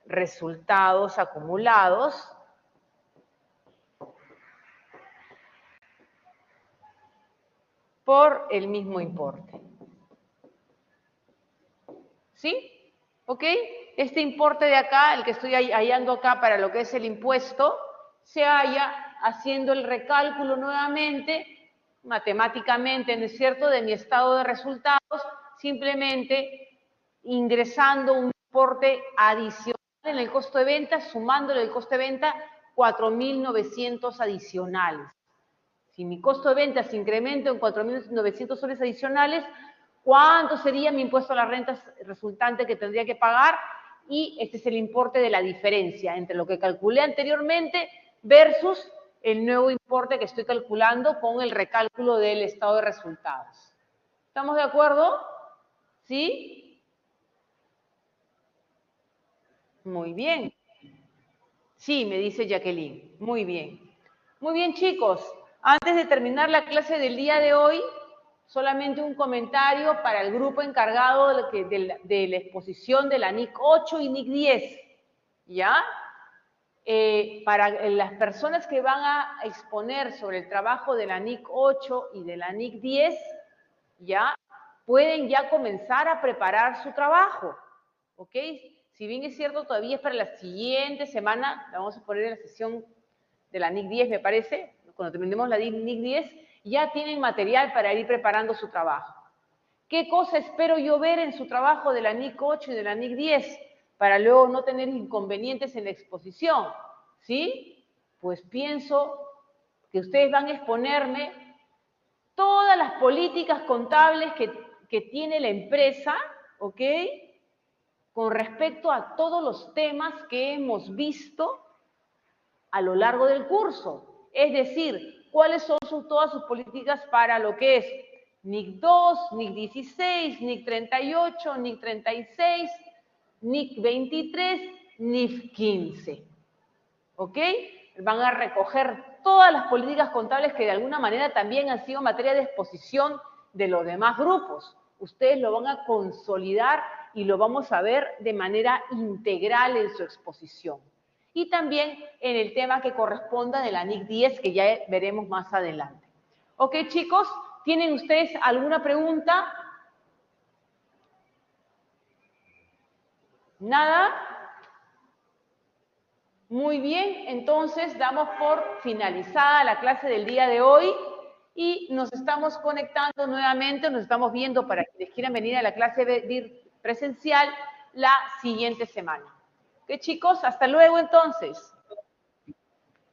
resultados acumulados, por el mismo importe. ¿Sí? ¿Ok? Este importe de acá, el que estoy hallando acá para lo que es el impuesto, se halla haciendo el recálculo nuevamente, matemáticamente, ¿no es cierto?, de mi estado de resultados, simplemente ingresando un importe adicional en el costo de venta, sumándole el costo de venta 4.900 adicionales. Si mi costo de venta se incrementa en 4.900 soles adicionales, ¿cuánto sería mi impuesto a las rentas resultante que tendría que pagar? Y este es el importe de la diferencia entre lo que calculé anteriormente versus el nuevo importe que estoy calculando con el recálculo del estado de resultados. ¿Estamos de acuerdo? ¿Sí? Muy bien. Sí, me dice Jacqueline. Muy bien. Muy bien, chicos. Antes de terminar la clase del día de hoy, solamente un comentario para el grupo encargado de la exposición de la NIC 8 y NIC 10. ¿Ya? Para las personas que van a exponer sobre el trabajo de la NIC 8 y de la NIC 10, ¿ya? Pueden ya comenzar a preparar su trabajo, ¿ok? Si bien es cierto, todavía es para la siguiente semana, la vamos a poner en la sesión de la NIC 10, me parece, cuando terminemos la NIC 10, ya tienen material para ir preparando su trabajo. ¿Qué cosa espero yo ver en su trabajo de la NIC 8 y de la NIC 10? Para luego no tener inconvenientes en la exposición, ¿sí? Pues pienso que ustedes van a exponerme todas las políticas contables que tiene la empresa, ¿ok? Con respecto a todos los temas que hemos visto a lo largo del curso. Es decir, cuáles son todas sus políticas para lo que es NIC 2, NIC 16, NIC 38, NIC 36, NIC 23, NIC 15. ¿Ok? Van a recoger todas las políticas contables que de alguna manera también han sido materia de exposición de los demás grupos. Ustedes lo van a consolidar y lo vamos a ver de manera integral en su exposición. Y también en el tema que corresponda de la NIC 10, que ya veremos más adelante. ¿Ok, chicos? ¿Tienen ustedes alguna pregunta? ¿Nada? Muy bien, entonces damos por finalizada la clase del día de hoy y nos estamos conectando nuevamente, nos estamos viendo para quienes quieran venir a la clase presencial la siguiente semana. ¿Qué, chicos? Hasta luego entonces.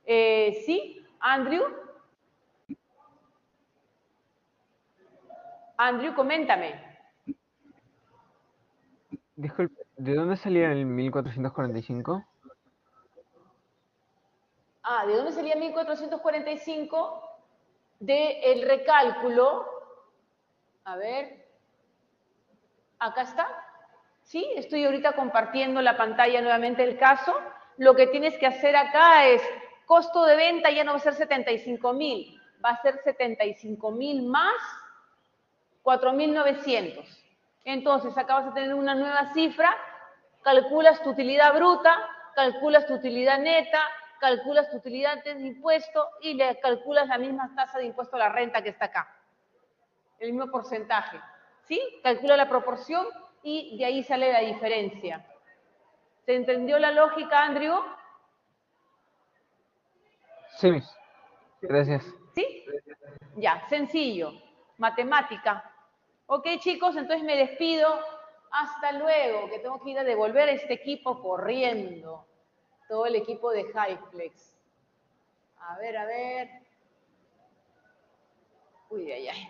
¿Sí? ¿Andrew? Andrew, coméntame. Disculpe, ¿de dónde salía el 1445? ¿De dónde salía 1445? Del recálculo. A ver. Acá está. Sí, estoy ahorita compartiendo la pantalla nuevamente el caso. Lo que tienes que hacer acá es, costo de venta ya no va a ser 75,000, va a ser 75,000 más 4,900. Entonces, acá vas a tener una nueva cifra, calculas tu utilidad bruta, calculas tu utilidad neta, calculas tu utilidad antes de impuesto y le calculas la misma tasa de impuesto a la renta que está acá. El mismo porcentaje. ¿Sí? Calcula la proporción y de ahí sale la diferencia. ¿Se entendió la lógica, Andrew? Sí, Miss. Gracias. ¿Sí? Ya, sencillo. Matemática. Ok, chicos, entonces me despido. Hasta luego, que tengo que ir a devolver a este equipo corriendo. Todo el equipo de Highflex. A ver. Uy, ay.